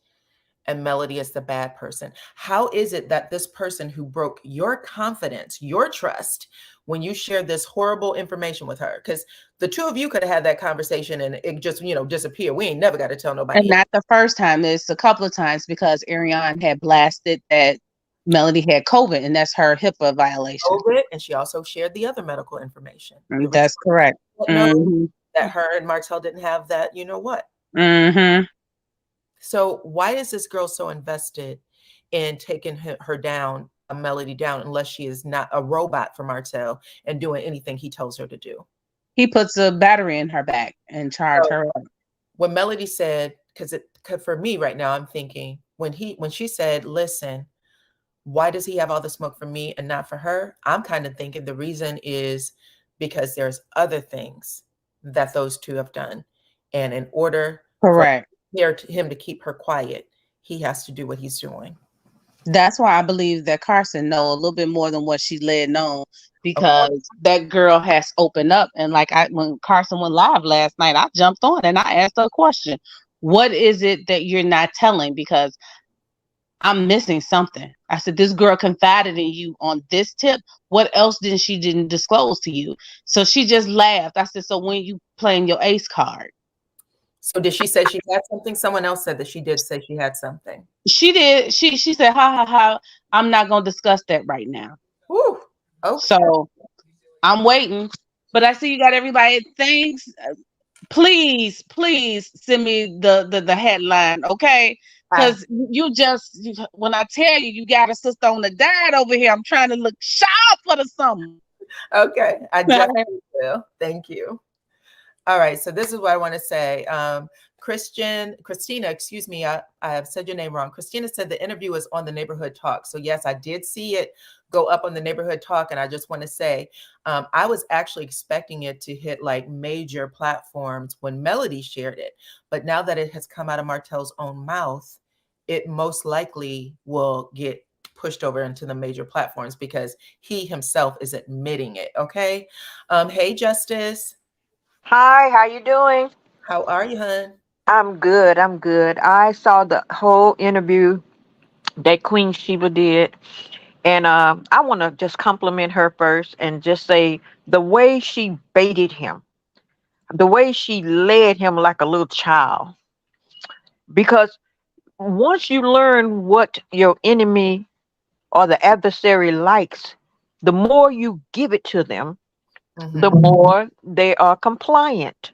S1: and Melody as the bad person. How is it that this person who broke your confidence, your trust, when you shared this horrible information with her, because the two of you could have had that conversation and it just, disappear. We ain't never got to tell nobody.
S4: And not the first time. It's a couple of times because Arion had blasted that Melody had COVID, and that's her HIPAA violation.
S1: COVID, and she also shared the other medical information.
S4: That's correct.
S1: Know that her and Martel didn't have that, you know what? So why is this girl so invested in taking her down, a Melody down, unless she is not a robot for Martel and doing anything he tells her to do?
S4: He puts a battery in her back and charge her up.
S1: When Melody said, because for me right now, I'm thinking when she said, listen, why does he have all the smoke for me and not for her? I'm kind of thinking the reason is because there's other things that those two have done. And in order for him to keep her quiet, he has to do what he's doing.
S4: That's why I believe that Carson know a little bit more than what she let known, because that girl has opened up. And like when Carson went live last night, I jumped on and I asked her a question. What is it that you're not telling? Because I'm missing something. I said, this girl confided in you on this tip. What else didn't disclose to you? So she just laughed. I said, so when you playing your ace card?
S1: So did she say she had something? Someone else said that she did say she had something.
S4: She did. She said, ha. I'm not going to discuss that right now.
S1: Whew. Okay.
S4: So I'm waiting. But I see you got everybody. Thanks. Please send me the headline, okay? Because when I tell you, you got a sister on the diet over here, I'm trying to look sharp for the summer.
S1: Okay, I definitely will. Thank you. All right, so this is what I want to say. Christina, excuse me, I have said your name wrong. Christina said the interview was on the Neighborhood Talk. So yes, I did see it go up on the Neighborhood Talk. And I just want to say, I was actually expecting it to hit like major platforms when Melody shared it. But now that it has come out of Martel's own mouth, it most likely will get pushed over into the major platforms because he himself is admitting it. Okay. Hey, Justice.
S5: Hi, how you doing?
S1: How are you, hon?
S5: I'm good. I saw the whole interview that Queen Sheba did, and I want to just compliment her first and just say the way she baited him, the way she led him like a little child. Because once you learn what your enemy or the adversary likes, the more you give it to them, the more they are compliant.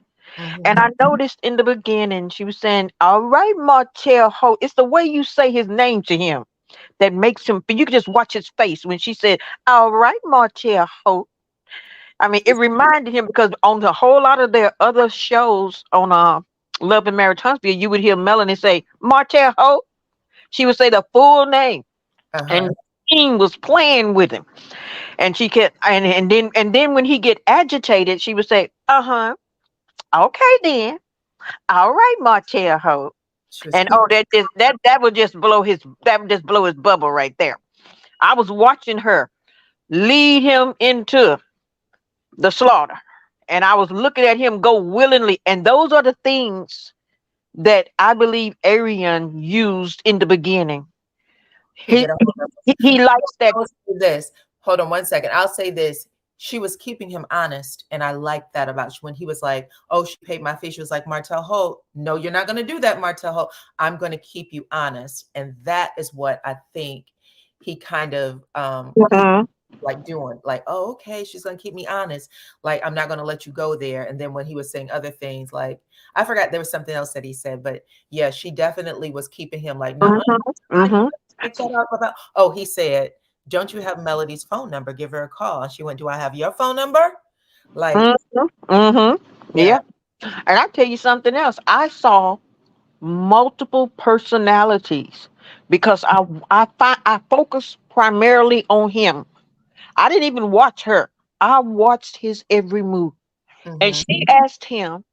S5: And I noticed in the beginning, she was saying, all right, Martel Ho. It's the way you say his name to him that makes him, you can just watch his face when she said, all right, Martel Ho. I mean, it reminded him because on the whole lot of their other shows on Love and Marriage Huntsville, you would hear Melanie say, Martel Ho. She would say the full name. And the team was playing with him. And she kept, and then when he get agitated, she would say, okay then. All right, Martel Ho. And that would just blow his bubble right there. I was watching her lead him into the slaughter. And I was looking at him go willingly. And those are the things that I believe Arion used in the beginning. He likes that.
S1: This. Hold on one second. I'll say this. She was keeping him honest. And I like that about you. When he was like, oh, she paid my fee. She was like, Martel Holt, no, you're not going to do that, Martel Holt. I'm going to keep you honest. And that is what I think he kind of like doing. Like, oh, okay, she's going to keep me honest. Like, I'm not going to let you go there. And then when he was saying other things, like, I forgot there was something else that he said. But yeah, she definitely was keeping him like, no, oh, he said, don't you have Melody's phone number? Give her a call. She went, do I have your phone number? Like,
S5: yeah. And I'll tell you something else. I saw multiple personalities because I focused primarily on him. I didn't even watch her. I watched his every move. And she asked him,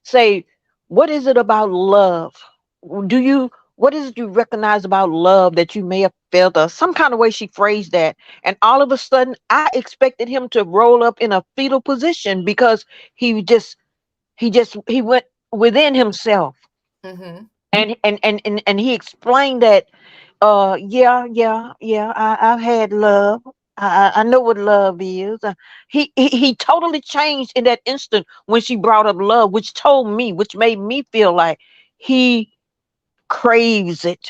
S5: say, what is it about love? What is it you recognize about love that you may have felt, or some kind of way she phrased that? And all of a sudden, I expected him to roll up in a fetal position because he went within himself. And he explained that, I've had love. I know what love is. He totally changed in that instant when she brought up love, which made me feel like he craves it.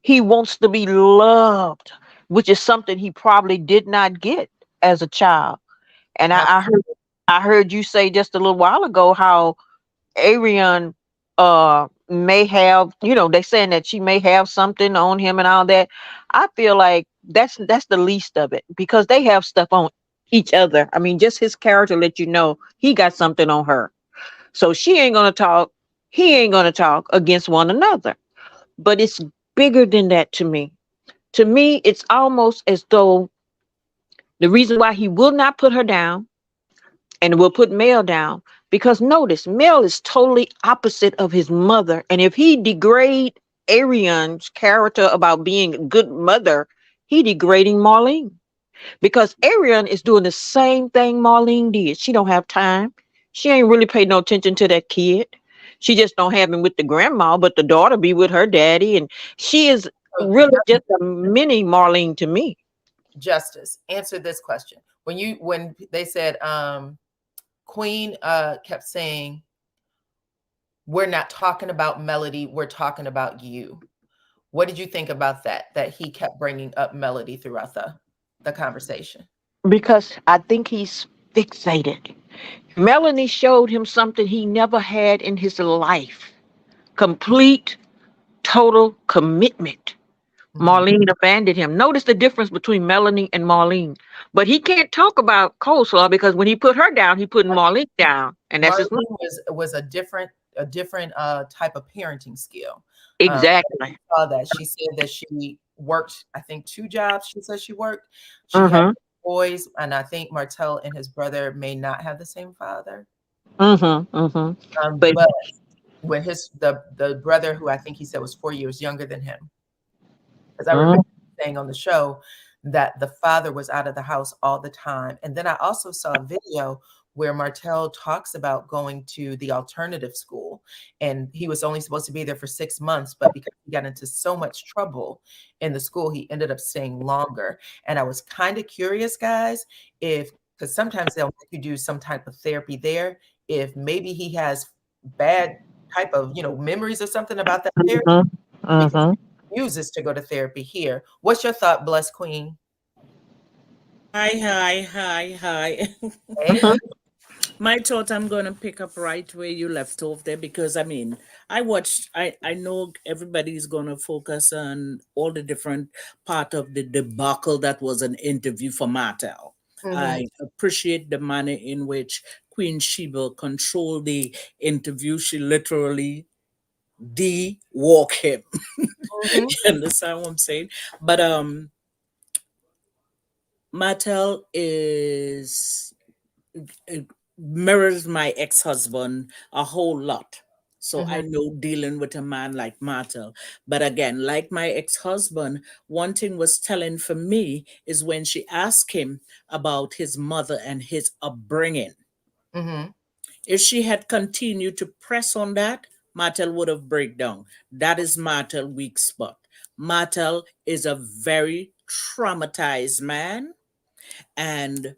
S5: He wants to be loved which is something he probably did not get as a child. And I heard you say just a little while ago how Arion may have, they saying that she may have something on him and all that. I feel like that's the least of it, because they have stuff on each other. I mean, just his character let you know he got something on her. So she ain't gonna talk, he ain't gonna talk against one another. But it's bigger than that to me. To me, it's almost as though the reason why he will not put her down and will put Mel down, because notice, Mel is totally opposite of his mother. And if he degrade Arion's character about being a good mother, he degrading Marlene. Because Arion is doing the same thing Marlene did. She don't have time. She ain't really paid no attention to that kid. She just don't have him with the grandma, but the daughter be with her daddy. And she is really just a mini Marlene to me.
S1: Justice, answer this question. When they said Queen kept saying, we're not talking about Melody, we're talking about you. What did you think about that he kept bringing up Melody throughout the conversation?
S5: Because I think he's fixated. Melanie showed him something he never had in his life. Complete, total commitment. Marlene abandoned him. Notice the difference between Melanie and Marlene. But he can't talk about coleslaw because when he put her down, he put Marlene down. And that's
S1: Marlene was a different type of parenting skill.
S5: Exactly.
S1: I saw that. She said that she worked, I think, 2 jobs. She said she worked. She had boys, and I think Martell and his brother may not have the same father.
S5: But
S1: when the brother, who I think he said was 4 years younger than him, because I remember saying on the show that the father was out of the house all the time. And then I also saw a video where Martell talks about going to the alternative school, and he was only supposed to be there for 6 months, but because he got into so much trouble in the school, he ended up staying longer. And I was kind of curious, guys, because sometimes they'll make you do some type of therapy there, if maybe he has bad type of, memories or something about that therapy. Because he uses to go to therapy here. What's your thought, Blessed Queen?
S6: Hi.
S1: Hey.
S6: My thought, I'm going to pick up right where you left off there, because I mean, I know everybody's going to focus on all the different part of the debacle that was an interview for Martel. I appreciate the manner in which Queen Sheba controlled the interview. She literally walk him. You understand what I'm saying? But Martel mirrors my ex-husband a whole lot. So I know dealing with a man like Martel. But again, like my ex-husband, one thing was telling for me is when she asked him about his mother and his upbringing. If she had continued to press on that, Martel would have break down. That is Martel's weak spot. Martel is a very traumatized man, and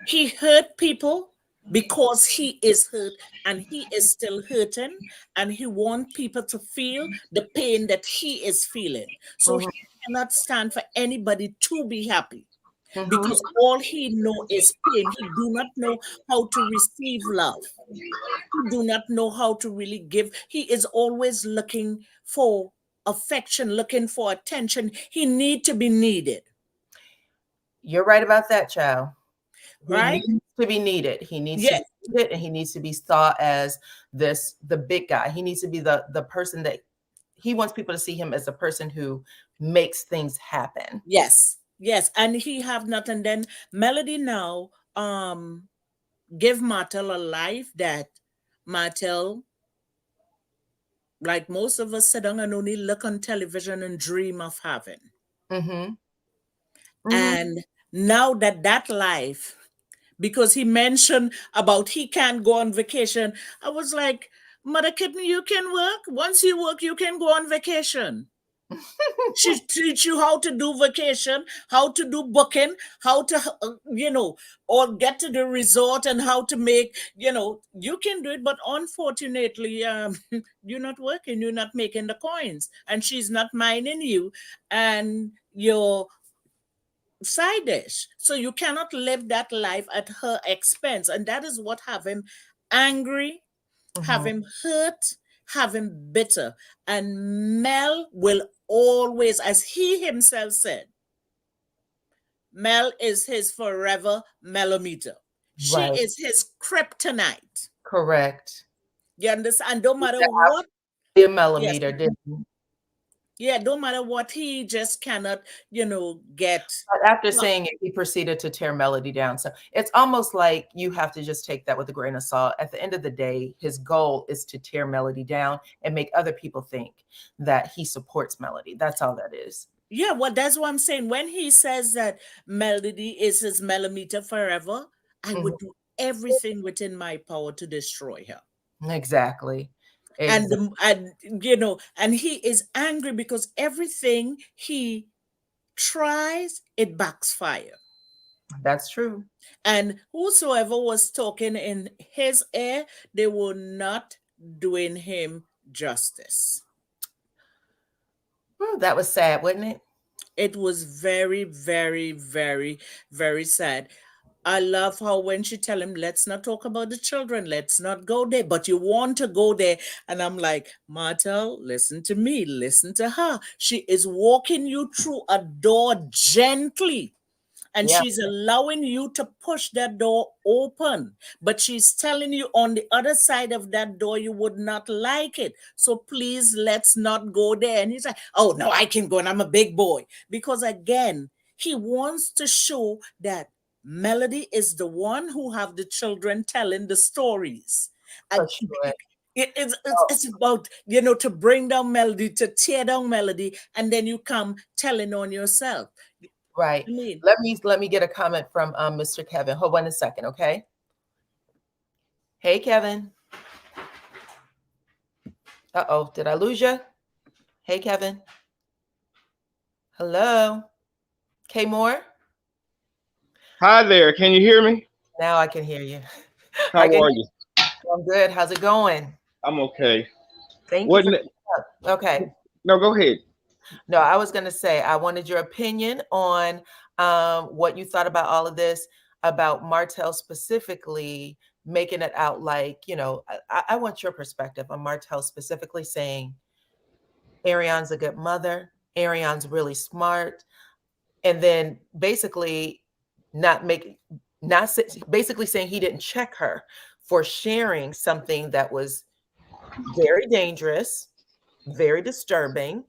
S6: he hurt people because he is hurt, and he is still hurting, and he wants people to feel the pain that he is feeling. So he cannot stand for anybody to be happy, because all he know is pain. He do not know how to receive love. He do not know how to really give. He is always looking for affection, looking for attention. He need to be needed.
S1: You're right about that, child.
S6: Right?
S1: He needs to be needed. He needs to be needed, and he needs to be thought as the big guy. He needs to be the person that he wants people to see him as a person who makes things happen.
S6: Yes, and he have nothing. Then Melody now give Martel a life that Martel, like most of us, sit down and only look on television and dream of having. And now that life, because he mentioned about he can't go on vacation, I was like, Mother Kitten, you can work. Once you work, you can go on vacation. She teach you how to do vacation, how to do booking, how to, or get to the resort and how to make, you can do it. But unfortunately, you're not working, you're not making the coins, and she's not minding you and your side dish. So you cannot live that life at her expense. And that is what have him angry, have him hurt, have him bitter. And Mel will always, as he himself said, Mel is his forever melometer. She
S1: Right.
S6: is his kryptonite.
S1: Correct.
S6: You understand? No matter what.
S1: The millimeter, didn't he?
S6: Yeah, no matter what, he just cannot, get.
S1: But after saying it, he proceeded to tear Melody down. So it's almost like you have to just take that with a grain of salt. At the end of the day, his goal is to tear Melody down and make other people think that he supports Melody. That's all that is.
S6: Yeah, well, that's what I'm saying. When he says that Melody is his melometer forever, I would do everything within my power to destroy her.
S1: Exactly.
S6: And he is angry because everything he tries, it backfires.
S1: That's true.
S6: And whosoever was talking in his ear, they were not doing him justice.
S1: Well, that was sad, wasn't it?
S6: It was very, very, very, very sad. I love how when she tell him, let's not talk about the children, let's not go there, but you want to go there. And I'm like, Martel, listen to me, listen to her. She is walking you through a door gently. And she's allowing you to push that door open. But she's telling you on the other side of that door, you would not like it. So please, let's not go there. And he's like, oh, no, I can go and I'm a big boy. Because again, he wants to show that Melody is the one who have the children telling the stories. And it's about, to bring down Melody, to tear down Melody, and then you come telling on yourself.
S1: Right. Let me get a comment from Mr. Kevin. Hold on a second, okay? Hey, Kevin. Uh-oh, did I lose you? Hey, Kevin. Hello. K Moore?
S7: Hi there. Can you hear me?
S1: Now I can hear you.
S7: How are you?
S1: I'm good. How's it going?
S7: I'm okay.
S1: Thank you. Okay.
S7: No, go ahead.
S1: No, I was going to say, I wanted your opinion on what you thought about all of this, about Martell specifically making it out like, I want your perspective on Martell specifically saying, Arion's a good mother, Arion's really smart, and then basically basically saying he didn't check her for sharing something that was very dangerous, very disturbing.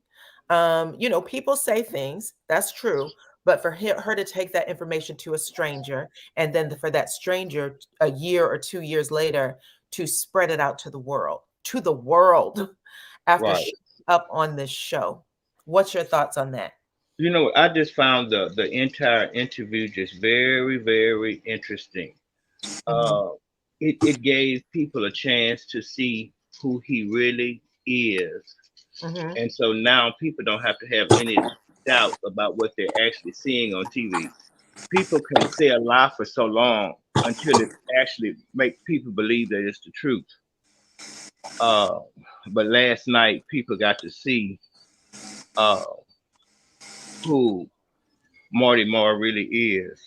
S1: People say things, that's true, but for her to take that information to a stranger, and then for that stranger a year or 2 years later to spread it out to the world after she's up on this show. What's your thoughts on that?
S7: I just found the entire interview just very, very interesting. It gave people a chance to see who he really is. And so now people don't have to have any doubt about what they're actually seeing on TV. People can say a lie for so long until it actually makes people believe that it's the truth. But last night, people got to see who Marty Moore really is.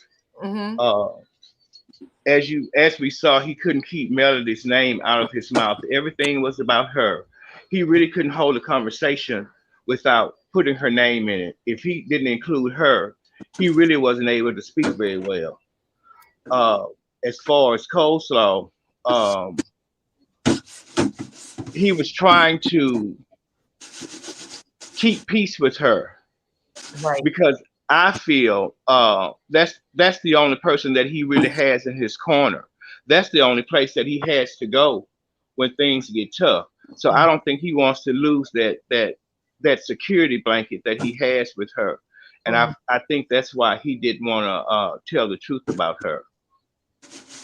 S7: As we saw, he couldn't keep Melody's name out of his mouth. Everything was about her. He really couldn't hold a conversation without putting her name in it. If he didn't include her, he really wasn't able to speak very well. As far as Coleslaw, he was trying to keep peace with her, because I feel that's the only person that he really has in his corner. That's the only place that he has to go when things get tough. So I don't think he wants to lose that security blanket that he has with her. And I think that's why he didn't want to tell the truth about her.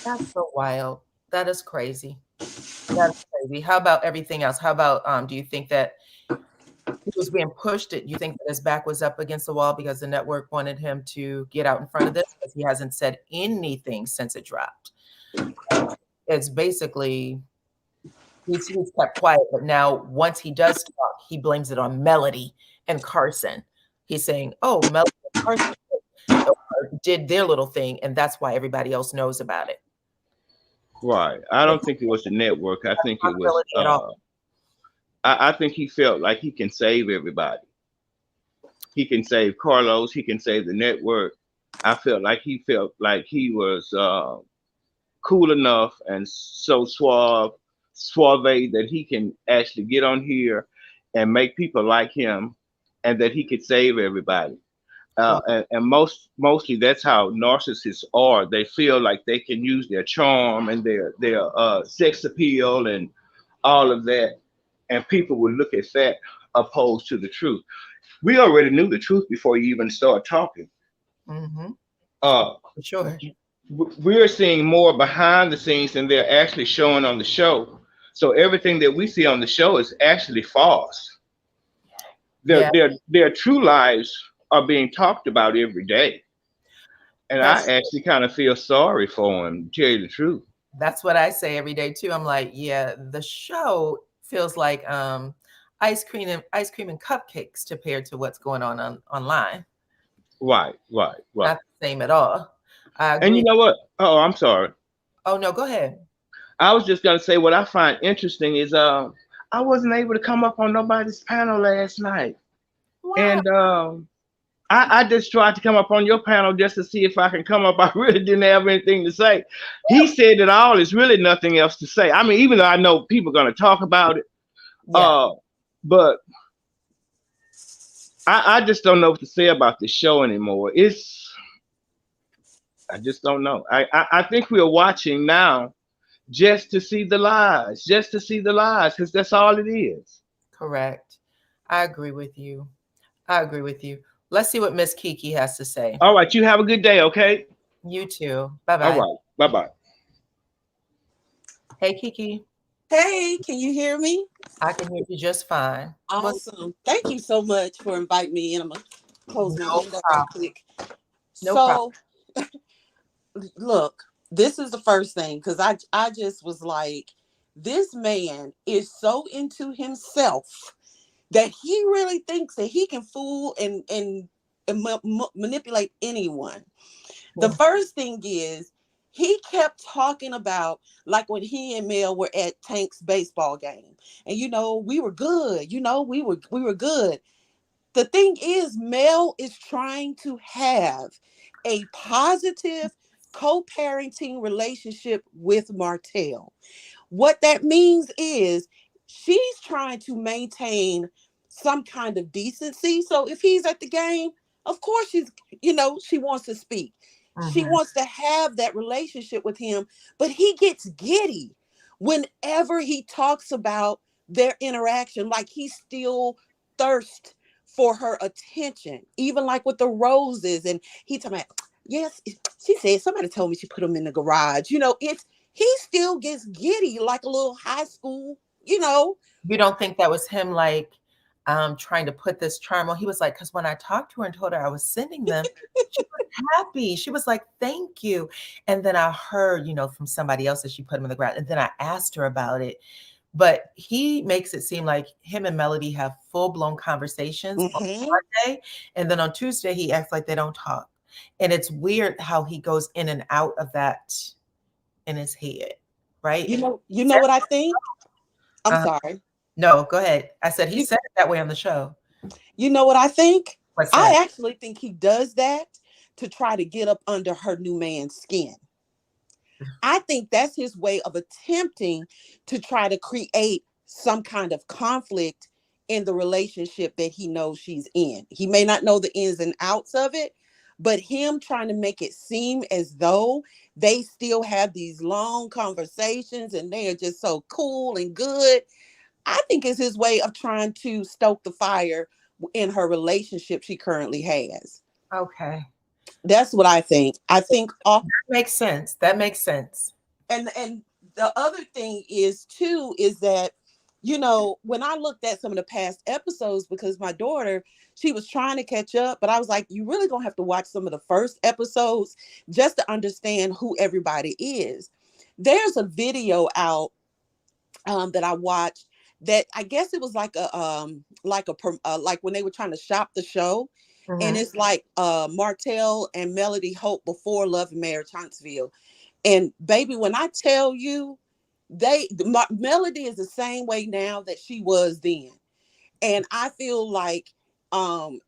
S1: That's so wild. That is crazy. That's crazy. How about everything else? How about do you think that He was being pushed. You think that his back was up against the wall because the network wanted him to get out in front of this, because he hasn't said anything since it dropped. It's basically he's kept quiet, but now once he does talk, he blames it on Melody and Carson. He's saying, "Oh, Melody and Carson did their little thing, and that's why everybody else knows about it."
S7: Right. I don't think it was the network. I think it was. I think he felt like he can save everybody. He can save Carlos. He can save the network. I felt like he was cool enough and so suave that he can actually get on here and make people like him, and that he could save everybody. And mostly that's how narcissists are. They feel like they can use their charm and their sex appeal and all of that, and people will look at that opposed to the truth. We already knew the truth before you even start talking.
S1: Mm-hmm.
S7: For
S1: sure.
S7: We're seeing more behind the scenes than they're actually showing on the show. So everything that we see on the show is actually false. Their true lives are being talked about every day. And I actually kind of feel sorry for him, to tell you the truth.
S1: That's what I say every day too. I'm like, yeah, the show feels like ice cream and cupcakes compared to what's going on online.
S7: Right.
S1: Not the same at all.
S7: And you know what? Oh, I'm sorry.
S1: Oh no, go ahead.
S7: I was just gonna say what I find interesting is I wasn't able to come up on nobody's panel last night. Wow. And I just tried to come up on your panel just to see if I can come up. I really didn't have anything to say. He said it all. There's really nothing else to say. I mean, even though I know people are gonna talk about it, but I just don't know what to say about the show anymore. I just don't know. I think we're watching now just to see the lies, because that's all it is.
S1: Correct. I agree with you. Let's see what Miss Kiki has to say.
S7: All right. You have a good day, okay?
S1: You too. Bye-bye.
S7: All right. Bye-bye.
S1: Hey, Kiki.
S8: Hey, can you hear me?
S1: I can hear you just fine.
S8: Awesome. Thank you so much for inviting me in. I'm going to close my window real quick.
S1: No problem.
S8: Look, this is the first thing, because I just was like, this man is so into himself that he really thinks that he can fool and manipulate anyone. The first thing is, he kept talking about, like when he and Mel were at Tank's baseball game, and we were good. We were good. The thing is, Mel is trying to have a positive co-parenting relationship with Martell. What that means is she's trying to maintain some kind of decency. So if he's at the game, of course she wants to speak. Mm-hmm. She wants to have that relationship with him, but he gets giddy whenever he talks about their interaction, like he still thirsts for her attention, even like with the roses. And he talking about, yes, she said, somebody told me she put them in the garage. He still gets giddy like a little high school, You
S1: don't think that was him like trying to put this charm on? He was like, because when I talked to her and told her I was sending them, she was happy. She was like, thank you. And then I heard, from somebody else that she put them in the ground. And then I asked her about it. But he makes it seem like him and Melody have full-blown conversations on Monday. And then on Tuesday, he acts like they don't talk. And it's weird how he goes in and out of that in his head, right?
S8: You know what I think? I'm sorry.
S1: No, go ahead. I said he said it that way on the show.
S8: You know what I think?
S1: What's that?
S8: I actually think he does that to try to get up under her new man's skin. I think that's his way of attempting to try to create some kind of conflict in the relationship that he knows she's in. He may not know the ins and outs of it, but him trying to make it seem as though they still have these long conversations and they are just so cool and good, I think is his way of trying to stoke the fire in her relationship she currently has.
S1: Okay.
S8: That's what I think. I think
S1: that makes sense. And
S8: the other thing is too, is that, you know, when I looked at some of the past episodes, because my daughter, she was trying to catch up, but I was like, you really gonna have to watch some of the first episodes just to understand who everybody is. There's a video out that I watched that I guess it was like like when they were trying to shop the show, and it's like Martell and Melody Hope before Love and Marriage Huntsville. And baby, when I tell you, Melody is the same way now that she was then. And I feel like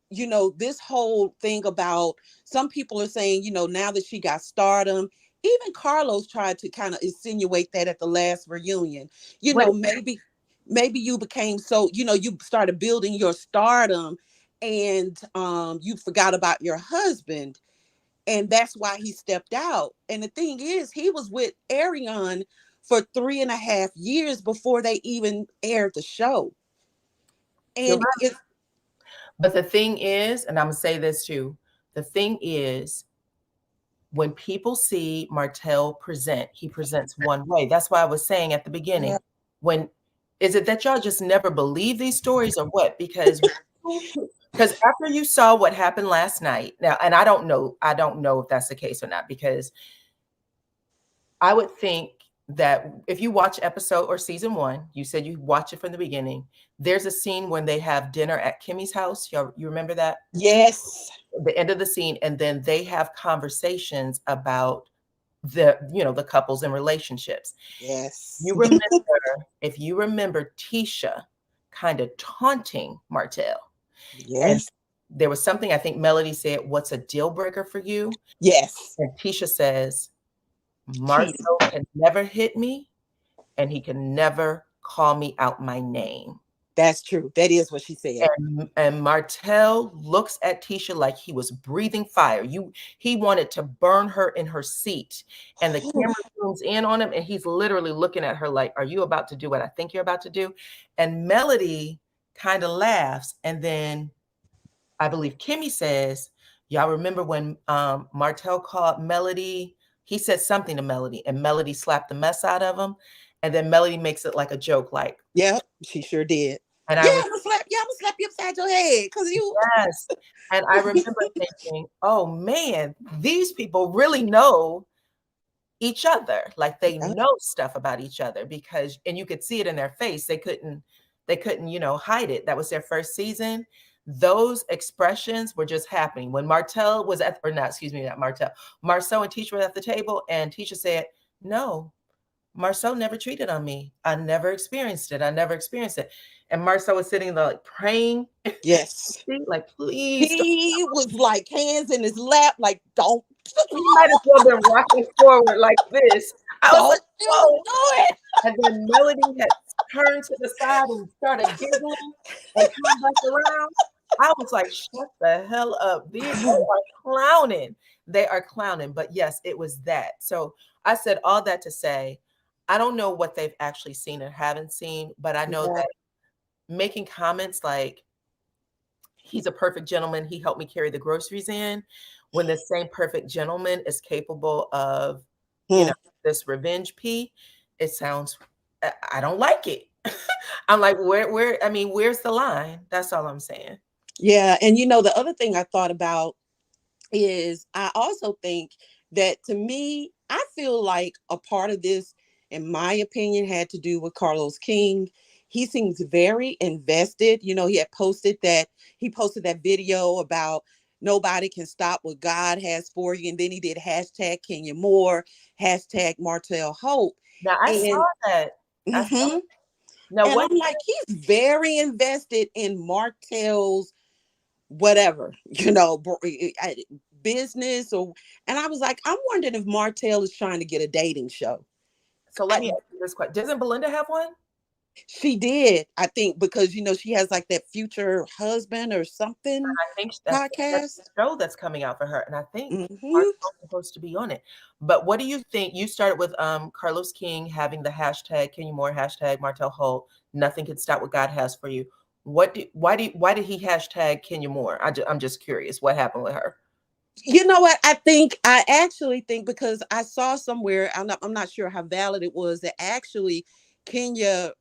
S8: you know, this whole thing about, some people are saying, you know, now that she got stardom, even Carlos tried to kind of insinuate that at the last reunion, you know, maybe you became so, you know, you started building your stardom, and you forgot about your husband, and that's why he stepped out. And the thing is, he was with Arion for 3.5 years before they even aired the show. And
S1: but the thing is, and I'm gonna say this too, the thing is, when people see Martell present, he presents one way. That's why I was saying at the beginning, when is it that y'all just never believe these stories or what? Because after you saw what happened last night, now, and I don't know if that's the case or not, because I would think that if you watch episode or season 1, you said you watch it from the beginning, there's a scene when they have dinner at Kimmy's house. You remember that?
S8: Yes.
S1: The end of the scene, and then they have conversations about the couples and relationships.
S8: Yes.
S1: You remember, if you remember Tisha kind of taunting Martell.
S8: Yes.
S1: And there was something, I think Melody said, "What's a deal breaker for you?"
S8: Yes.
S1: And Tisha says, "Martell can never hit me, and he can never call me out my name."
S8: That's true. That is what she said.
S1: And Martell looks at Tisha like he was breathing fire. He wanted to burn her in her seat. And the camera zooms in on him, and he's literally looking at her like, "Are you about to do what I think you're about to do?" And Melody kind of laughs. And then I believe Kimmy says, y'all remember when Martell called Melody, he said something to Melody, and Melody slapped the mess out of him. And then Melody makes it like a joke, like,
S8: "Yep, she sure did.
S1: And
S8: I'm gonna slap you upside your head because you."
S1: Yes. And I remember thinking, oh man, these people really know each other. Like they know stuff about each other, because, and you could see it in their face. They couldn't, hide it. That was their first season. Those expressions were just happening. When Martell was not Martell, Marceau and Tisha were at the table, and Tisha said, "No, Marceau never cheated on me. I never experienced it. And Marceau was sitting there like praying.
S8: Yes.
S1: Like, please.
S8: He was like hands in his lap, like, don't.
S1: He might as well been rocking forward like this. I was like,
S8: "Oh, do it."
S1: And then Melody had turned to the side and started giggling and come back around. I was like, shut the hell up. These are clowning. They are clowning. But yes, it was that. So I said all that to say, I don't know what they've actually seen or haven't seen, but I know that making comments like, "He's a perfect gentleman, he helped me carry the groceries in," when the same perfect gentleman is capable of, this revenge pee, it sounds, I don't like it. I'm like, where's the line? That's all I'm saying.
S8: Yeah. And the other thing I thought about is, I also think that, to me, I feel like a part of this, in my opinion, had to do with Carlos King. He seems very invested. He posted that video about nobody can stop what God has for you. And then he did hashtag Kenya Moore, hashtag Martell Hope.
S1: Now I saw that.
S8: Now, and I'm like, he's very invested in Martell's whatever, business, and I was like, I'm wondering if Martell is trying to get a dating show.
S1: So let me ask you this question. Doesn't Belinda have one?
S8: She did, I think, because she has like that future husband or something.
S1: And I think
S8: that's
S1: the show that's coming out for her, and I think Martell's supposed to be on it. But what do you think? You started with Carlos King having the hashtag Kenya Moore, hashtag Martell Holt. Nothing can stop what God has for you. Why did he hashtag Kenya Moore? I'm just curious. What happened with her?
S8: You know what? I actually think because I saw somewhere, I'm not sure how valid it was, that actually Kenya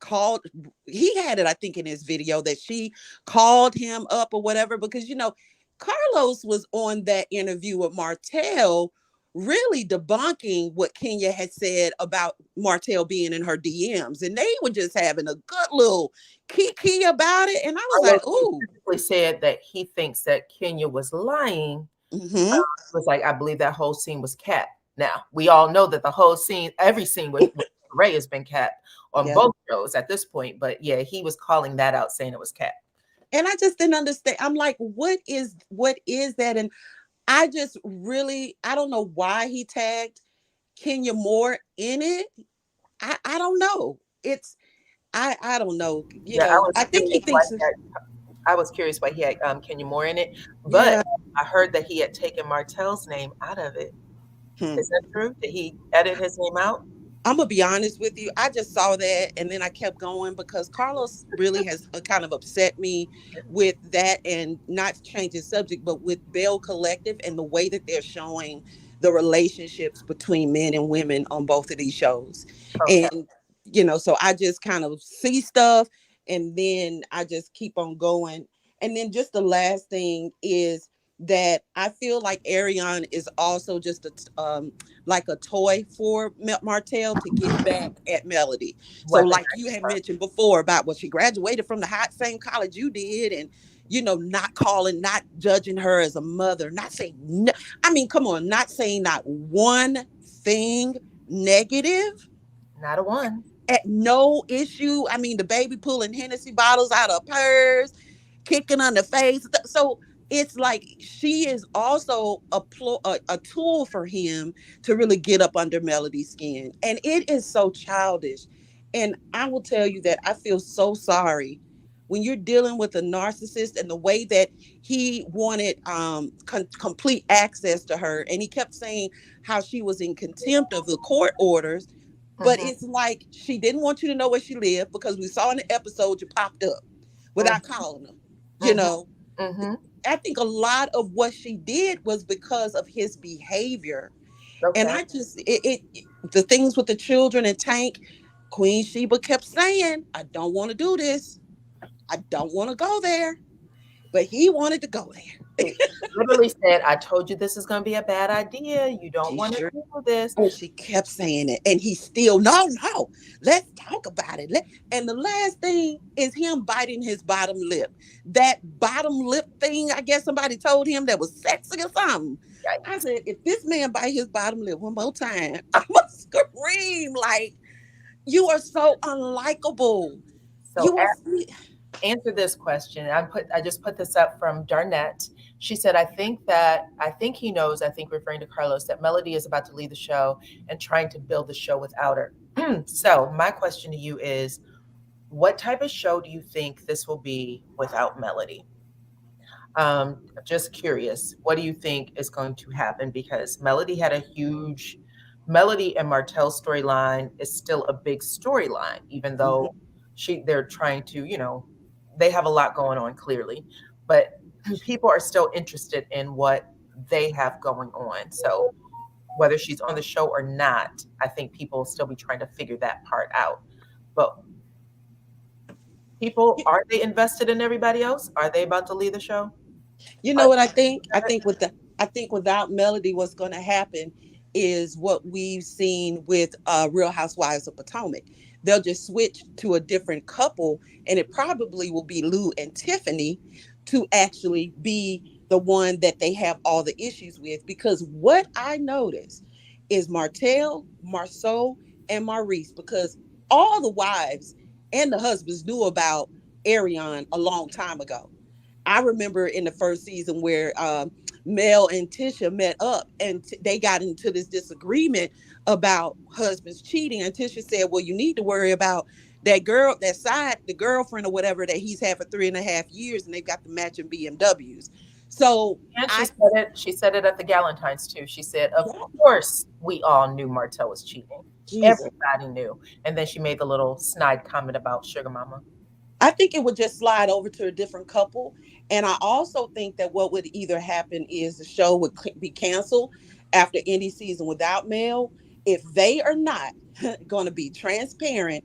S8: called, he had it, I think, in his video that she called him up or whatever, because, you know, Carlos was on that interview with Martell really debunking what Kenya had said about Martell being in her DMs. And they were just having a good little kiki about it. And I was like, ooh.
S1: He said that he thinks that Kenya was lying.
S8: Mm-hmm.
S1: It was like, I believe that whole scene was capped. Now, we all know that the whole scene, every scene with Ray has been capped on both shows at this point. But yeah, he was calling that out, saying it was capped.
S8: And I just didn't understand. I'm like, what is that? And I just really, I don't know why he tagged Kenya Moore in it. I don't know. It's, I don't know. You know, I think he thinks.
S1: I was curious why he had Kenya Moore in it, but I heard that he had taken Martell's name out of it. Is that true? Did he edit his name out?
S8: I'm gonna be honest with you. I just saw that and then I kept going because Carlos really has kind of upset me with that, and not to change the subject, but with Bell Collective and the way that they're showing the relationships between men and women on both of these shows. Okay. And, you know, so I just kind of see stuff and then I just keep on going. And then just the last thing is that I feel like Arion is also just like a toy for Martell to get back at Melody. So like you had mentioned before about, well, she graduated from the same college you did, and, you know, not calling, not judging her as a mother, not saying, no, I mean, come on, not saying not one thing negative.
S1: Not a one.
S8: At no issue. I mean, the baby pulling Hennessy bottles out of purse, kicking on the face. So it's like she is also a tool for him to really get up under Melody's skin. And it is so childish. And I will tell you that I feel so sorry when you're dealing with a narcissist, and the way that he wanted complete access to her. And he kept saying how she was in contempt of the court orders. But it's like she didn't want you to know where she lived, because we saw in the episode you popped up without calling her, you know. I think a lot of what she did was because of his behavior. Okay. And I just, the things with the children and Tank, Queen Sheba kept saying, I don't want to do this. I don't want to go there. But he wanted to go there.
S1: He literally said, I told you this is going to be a bad idea. You don't want to do this.
S8: And she kept saying it. And he still, no, let's talk about it. And the last thing is him biting his bottom lip. That bottom lip thing, I guess somebody told him that was sexy or something. Right. I said, if this man bite his bottom lip one more time, I'm going to scream like, you are so unlikable.
S1: So answer this question. I just put this up from Darnett. She said, I think he knows, referring to Carlos, that Melody is about to leave the show and trying to build the show without her. So my question to you is, what type of show do you think this will be without Melody? Just curious, what do you think is going to happen? Because Melody and Martell's storyline is still a big storyline, even though they're trying to, you know, they have a lot going on clearly, but people are still interested in what they have going on. So whether she's on the show or not, I think people will still be trying to figure that part out. But people, are they invested in everybody else? Are they about to leave the show?
S8: You know what I think? I think without Melody, what's going to happen is what we've seen with Real Housewives of Potomac. They'll just switch to a different couple, and it probably will be Lou and Tiffany to actually be the one that they have all the issues with. Because what I noticed is Martell, Marceau, and Maurice, because all the wives and the husbands knew about Arion a long time ago. I remember in the first season where Mel and Tisha met up and they got into this disagreement about husbands cheating. And Tisha said, well, you need to worry about that girl, the girlfriend or whatever that he's had for 3.5 years, and they've got the matching BMWs. So
S1: and she said it at the Galentine's too. She said, of course, we all knew Martell was cheating. Jesus. Everybody knew. And then she made the little snide comment about Sugar Mama.
S8: I think it would just slide over to a different couple. And I also think that what would either happen is the show would be canceled after any season without Mel, if they are not going to be transparent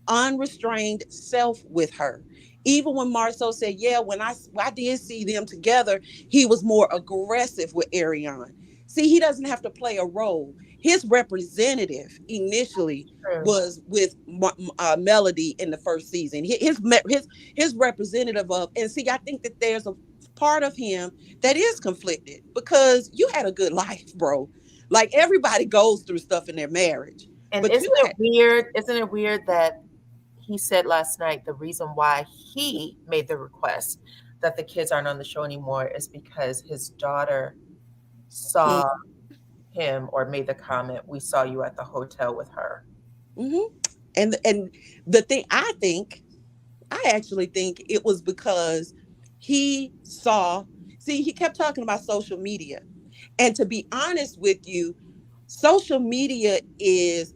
S8: unrestrained self with her. Even when Marceau said, yeah, when I did see them together, he was more aggressive with Arion. See, he doesn't have to play a role. His representative initially was with Melody in the first season. His representative of, and see, I think that there's a part of him that is conflicted because you had a good life, bro. Like everybody goes through stuff in their marriage.
S1: And
S8: but
S1: isn't it weird? Isn't it weird that he said last night the reason why he made the request that the kids aren't on the show anymore is because his daughter saw him or made the comment, "We saw you at the hotel with her."
S8: Mm-hmm. And the thing, I actually think it was because he saw. See, he kept talking about social media, and to be honest with you, social media is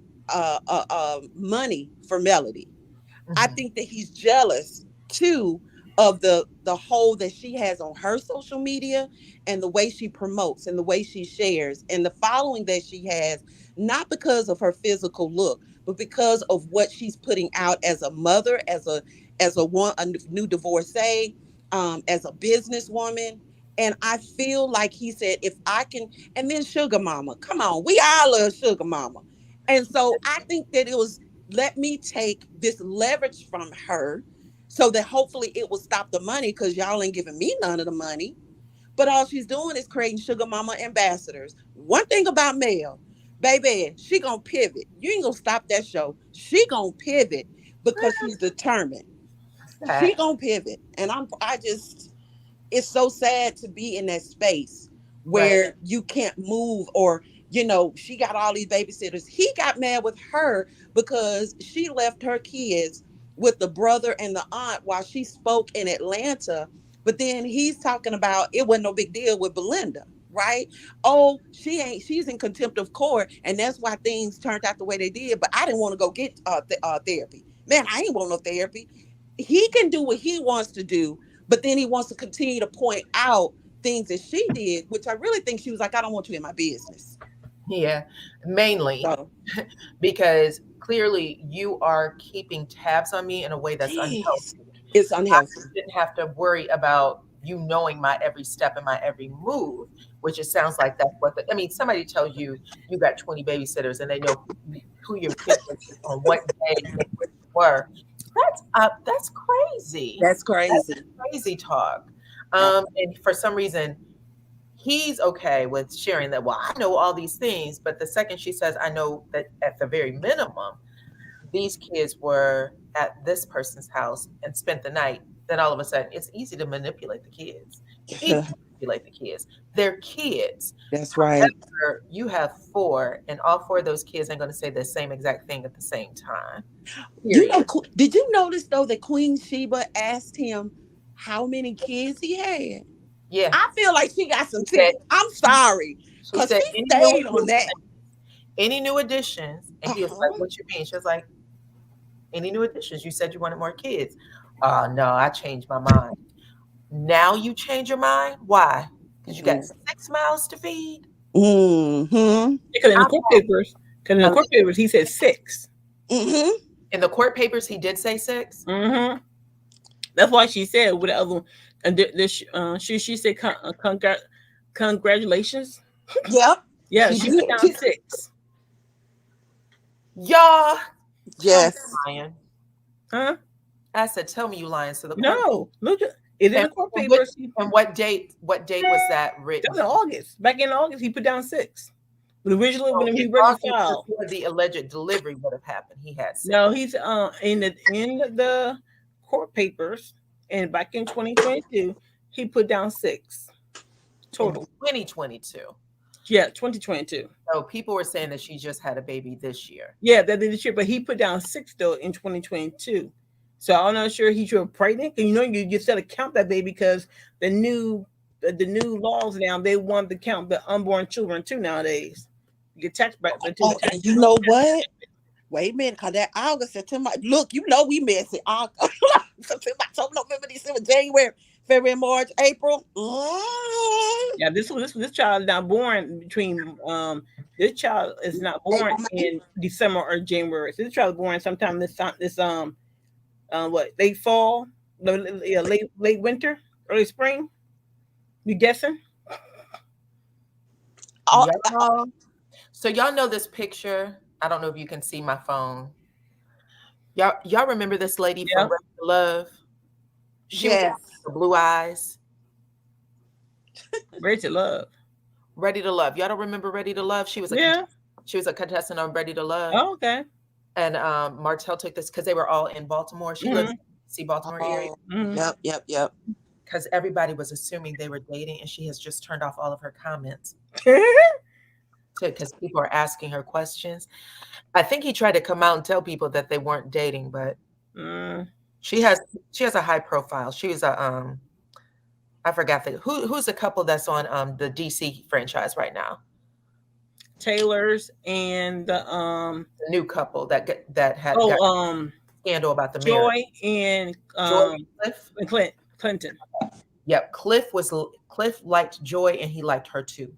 S8: money for Melody. I think that he's jealous too of the hold that she has on her social media and the way she promotes and the way she shares and the following that she has, not because of her physical look, but because of what she's putting out as a mother, as a new divorcee, as a businesswoman. And I feel like he said, if I can, and then Sugar Mama, come on, we all love Sugar Mama. And so I think that it was, let me take this leverage from her so that hopefully it will stop the money, because y'all ain't giving me none of the money. But all she's doing is creating Sugar Mama ambassadors. One thing about Mel, baby, she gonna pivot. You ain't gonna stop that show. She gonna pivot because she's determined. She gonna pivot. And it's so sad to be in that space where you can't move, or she got all these babysitters. He got mad with her because she left her kids with the brother and the aunt while she spoke in Atlanta. But then he's talking about it wasn't no big deal with Belinda, right? Oh, she's in contempt of court, and that's why things turned out the way they did. But I didn't want to go get therapy. Man, I ain't want no therapy. He can do what he wants to do, but then he wants to continue to point out things that she did, which I really think she was like, I don't want you in my business.
S1: Yeah, mainly because clearly you are keeping tabs on me in a way that's unhealthy.
S8: It's unhealthy.
S1: I didn't have to worry about you knowing my every step and my every move, which it sounds like that's what somebody tells you you got 20 babysitters and they know who your kids on what day they were. That's crazy.
S8: That's crazy.
S1: That's crazy talk. And for some reason, he's okay with sharing that. Well, I know all these things, but the second she says, I know that at the very minimum, these kids were at this person's house and spent the night, then all of a sudden it's easy to manipulate the kids. They're kids.
S8: That's right.
S1: However, you have 4, and all 4 of those kids ain't going to say the same exact thing at the same time.
S8: Did you notice though that Queen Sheba asked him how many kids he had?
S1: Yeah.
S8: I feel like she got some tips. I'm sorry. Because he stayed on that.
S1: Any new additions? And he was like, what you mean? She was like, any new additions? You said you wanted more kids. No, I changed my mind. Now you change your mind? Why? Because you got 6 mouths to feed?
S3: Mm-hmm. Because in the court papers, he said 6.
S8: Mm-hmm.
S1: In the court papers, he did say 6?
S3: Mm-hmm. That's why she said with the other one. And she said, congratulations.
S8: Yep.
S3: Yeah, she put down 6.
S1: Y'all.
S8: Yes.
S1: Lying.
S3: Huh?
S1: I said, tell me you lying. So the
S3: no, look at it in the court papers.
S1: And what date was that written?
S3: That was in August. Back in August, he put down 6. But originally, when he read the file,
S1: the alleged delivery would have happened. He had 6.
S3: No, he's in the court papers, and back in 2022, he put down 6 total.
S1: In 2022.
S3: Yeah, 2022.
S1: So people were saying that she just had a baby this year.
S3: Yeah, that did this year, but he put down 6 though in 2022. So I'm not sure he's pregnant. And you just got to count that baby because the new laws now, they want to count the unborn children too nowadays. You get tax back.
S8: You know what? Wait a minute, because that August, September, look, we messy. September, October, November, December, January, February, March, April.
S3: Yeah, this child is not born between this child is not born
S8: April, May.
S3: in December or January. So this child is born sometime this what, late fall, late winter, early spring. You guessing?
S1: Y'all, so y'all know this picture. I don't know if you can see my phone. Y'all remember this lady from Ready to Love? She was the blue eyes.
S3: Ready to Love.
S1: Ready to Love. Y'all don't remember Ready to Love? She was a contestant on Ready to Love.
S3: Oh, okay.
S1: And Martell took this because they were all in Baltimore. She lives in the Baltimore area.
S8: Yep.
S1: Because everybody was assuming they were dating, and she has just turned off all of her comments. Because people are asking her questions. I think he tried to come out and tell people that they weren't dating, but she has a high profile. She was a I forgot who's the couple that's on the DC franchise right now.
S3: Taylor's and the
S1: new couple that had scandal about the
S3: Joy
S1: marriage.
S3: And
S1: Cliff
S3: and Clinton.
S1: Yep, Cliff liked Joy and he liked her too.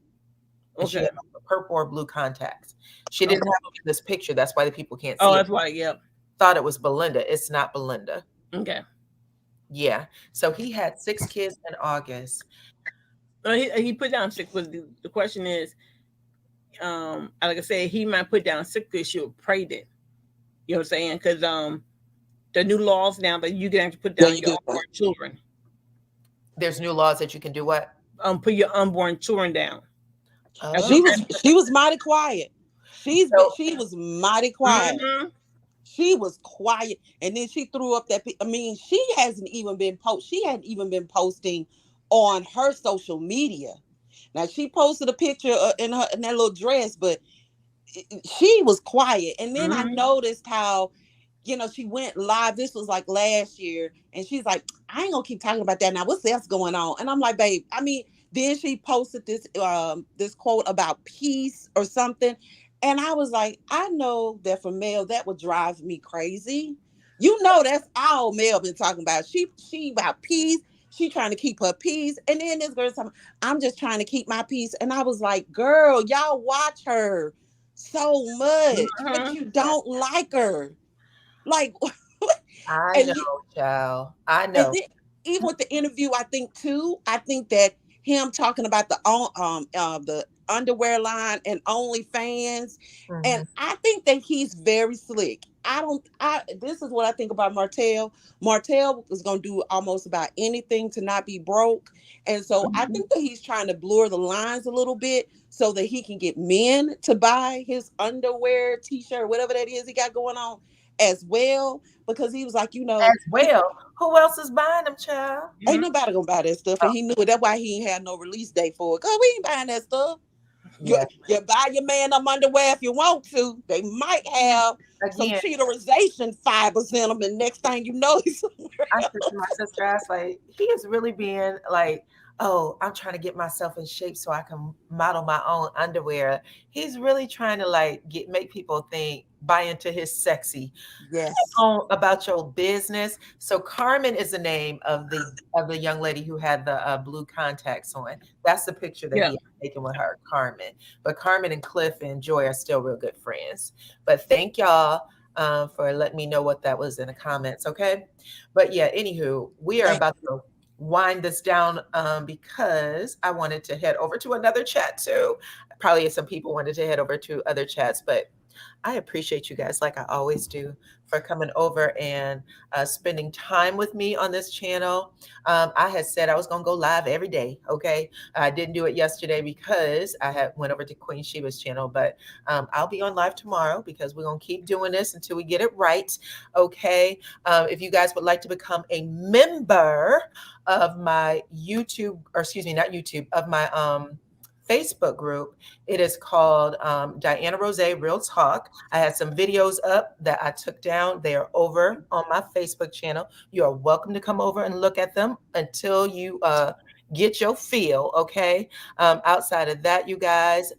S1: And she had purple or blue contacts. She didn't have them in this picture. That's why the people can't see.
S3: Oh, that's why. Yep.
S1: Thought it was Belinda. It's not Belinda.
S3: Okay.
S1: Yeah. So he had 6 kids in August.
S3: He put down 6, but the question is, like I said, he might put down 6 because she would pray it. You know what I'm saying? Because the new laws now that you can actually put down your unborn children.
S1: There's new laws that you can do what?
S3: Put your unborn children down.
S8: She was mighty quiet. She was mighty quiet.
S3: Mm-hmm.
S8: She was quiet, and then she threw up that. I mean, she hadn't even been posting on her social media. Now she posted a picture in that little dress, but she was quiet. And then I noticed how, she went live. This was like last year, and she's like, "I ain't gonna keep talking about that now. What's else going on?" And I'm like, "Babe, I mean." Then she posted this quote about peace or something. And I was like, I know that for Mel, that would drive me crazy. That's all Mel been talking about. She about peace. She trying to keep her peace. And then this girl's talking, I'm just trying to keep my peace. And I was like, girl, y'all watch her so much, but you don't like her. Like,
S1: I know, child. I know.
S8: Then, even with the interview, I think that him talking about the underwear line and OnlyFans, and I think that he's very slick. This is what I think about Martell. Martell is going to do almost about anything to not be broke, and so I think that he's trying to blur the lines a little bit so that he can get men to buy his underwear, t-shirt, whatever that is he got going on as well, because he was like,
S1: as well. Who else is buying them, child?
S8: Ain't nobody gonna buy that stuff, and he knew it. That's why he ain't had no release date for it. Cause we ain't buying that stuff. Yeah. You buy your man them underwear if you want to. They might have some cheaterization fibers in them, and next thing you know, he's somewhere
S1: I said to my sister, I was like, he is really being like, oh, I'm trying to get myself in shape so I can model my own underwear. He's really trying to make people buy into his sexy.
S8: Yes.
S1: About your business. So Carmen is the name of the young lady who had the blue contacts on. That's the picture that he had taken with her, Carmen. But Carmen and Cliff and Joy are still real good friends. But thank y'all for letting me know what that was in the comments. Okay. But yeah, anywho, we are about to wind this down because I wanted to head over to another chat too. Probably some people wanted to head over to other chats, but I appreciate you guys, like I always do, for coming over and spending time with me on this channel. I had said I was going to go live every day. Okay. I didn't do it yesterday because I went over to Queen Sheba's channel, but I'll be on live tomorrow because we're going to keep doing this until we get it right. Okay. If you guys would like to become a member of my of my Facebook group, it is called DyanaRozay Real Talk. I had some videos up that I took down. They are over on my Facebook channel. You are welcome to come over and look at them until you get your feel, okay? Outside of that, you guys,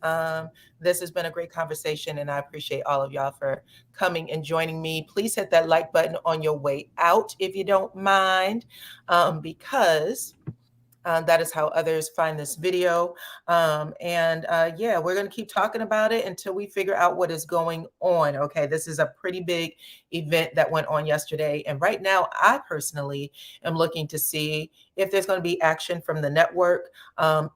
S1: this has been a great conversation, and I appreciate all of y'all for coming and joining me. Please hit that like button on your way out if you don't mind, because that is how others find this video. Yeah, we're going to keep talking about it until we figure out what is going on. Okay, this is a pretty big event that went on yesterday. And right now, I personally am looking to see if there's going to be action from the network,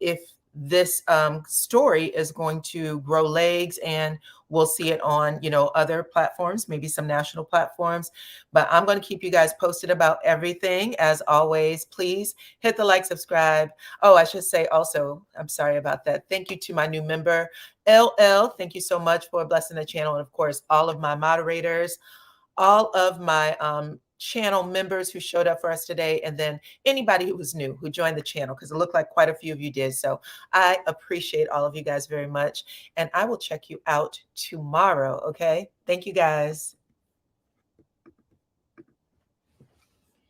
S1: if this story is going to grow legs, and we'll see it on, other platforms, maybe some national platforms. But I'm going to keep you guys posted about everything. As always, please hit the like, subscribe. Oh, I should say also, I'm sorry about that. Thank you to my new member, LL. Thank you so much for blessing the channel. And of course, all of my moderators, all of my channel members who showed up for us today, and then anybody who was new, who joined the channel, because it looked like quite a few of you did. So I appreciate all of you guys very much. And I will check you out tomorrow. Okay. Thank you guys.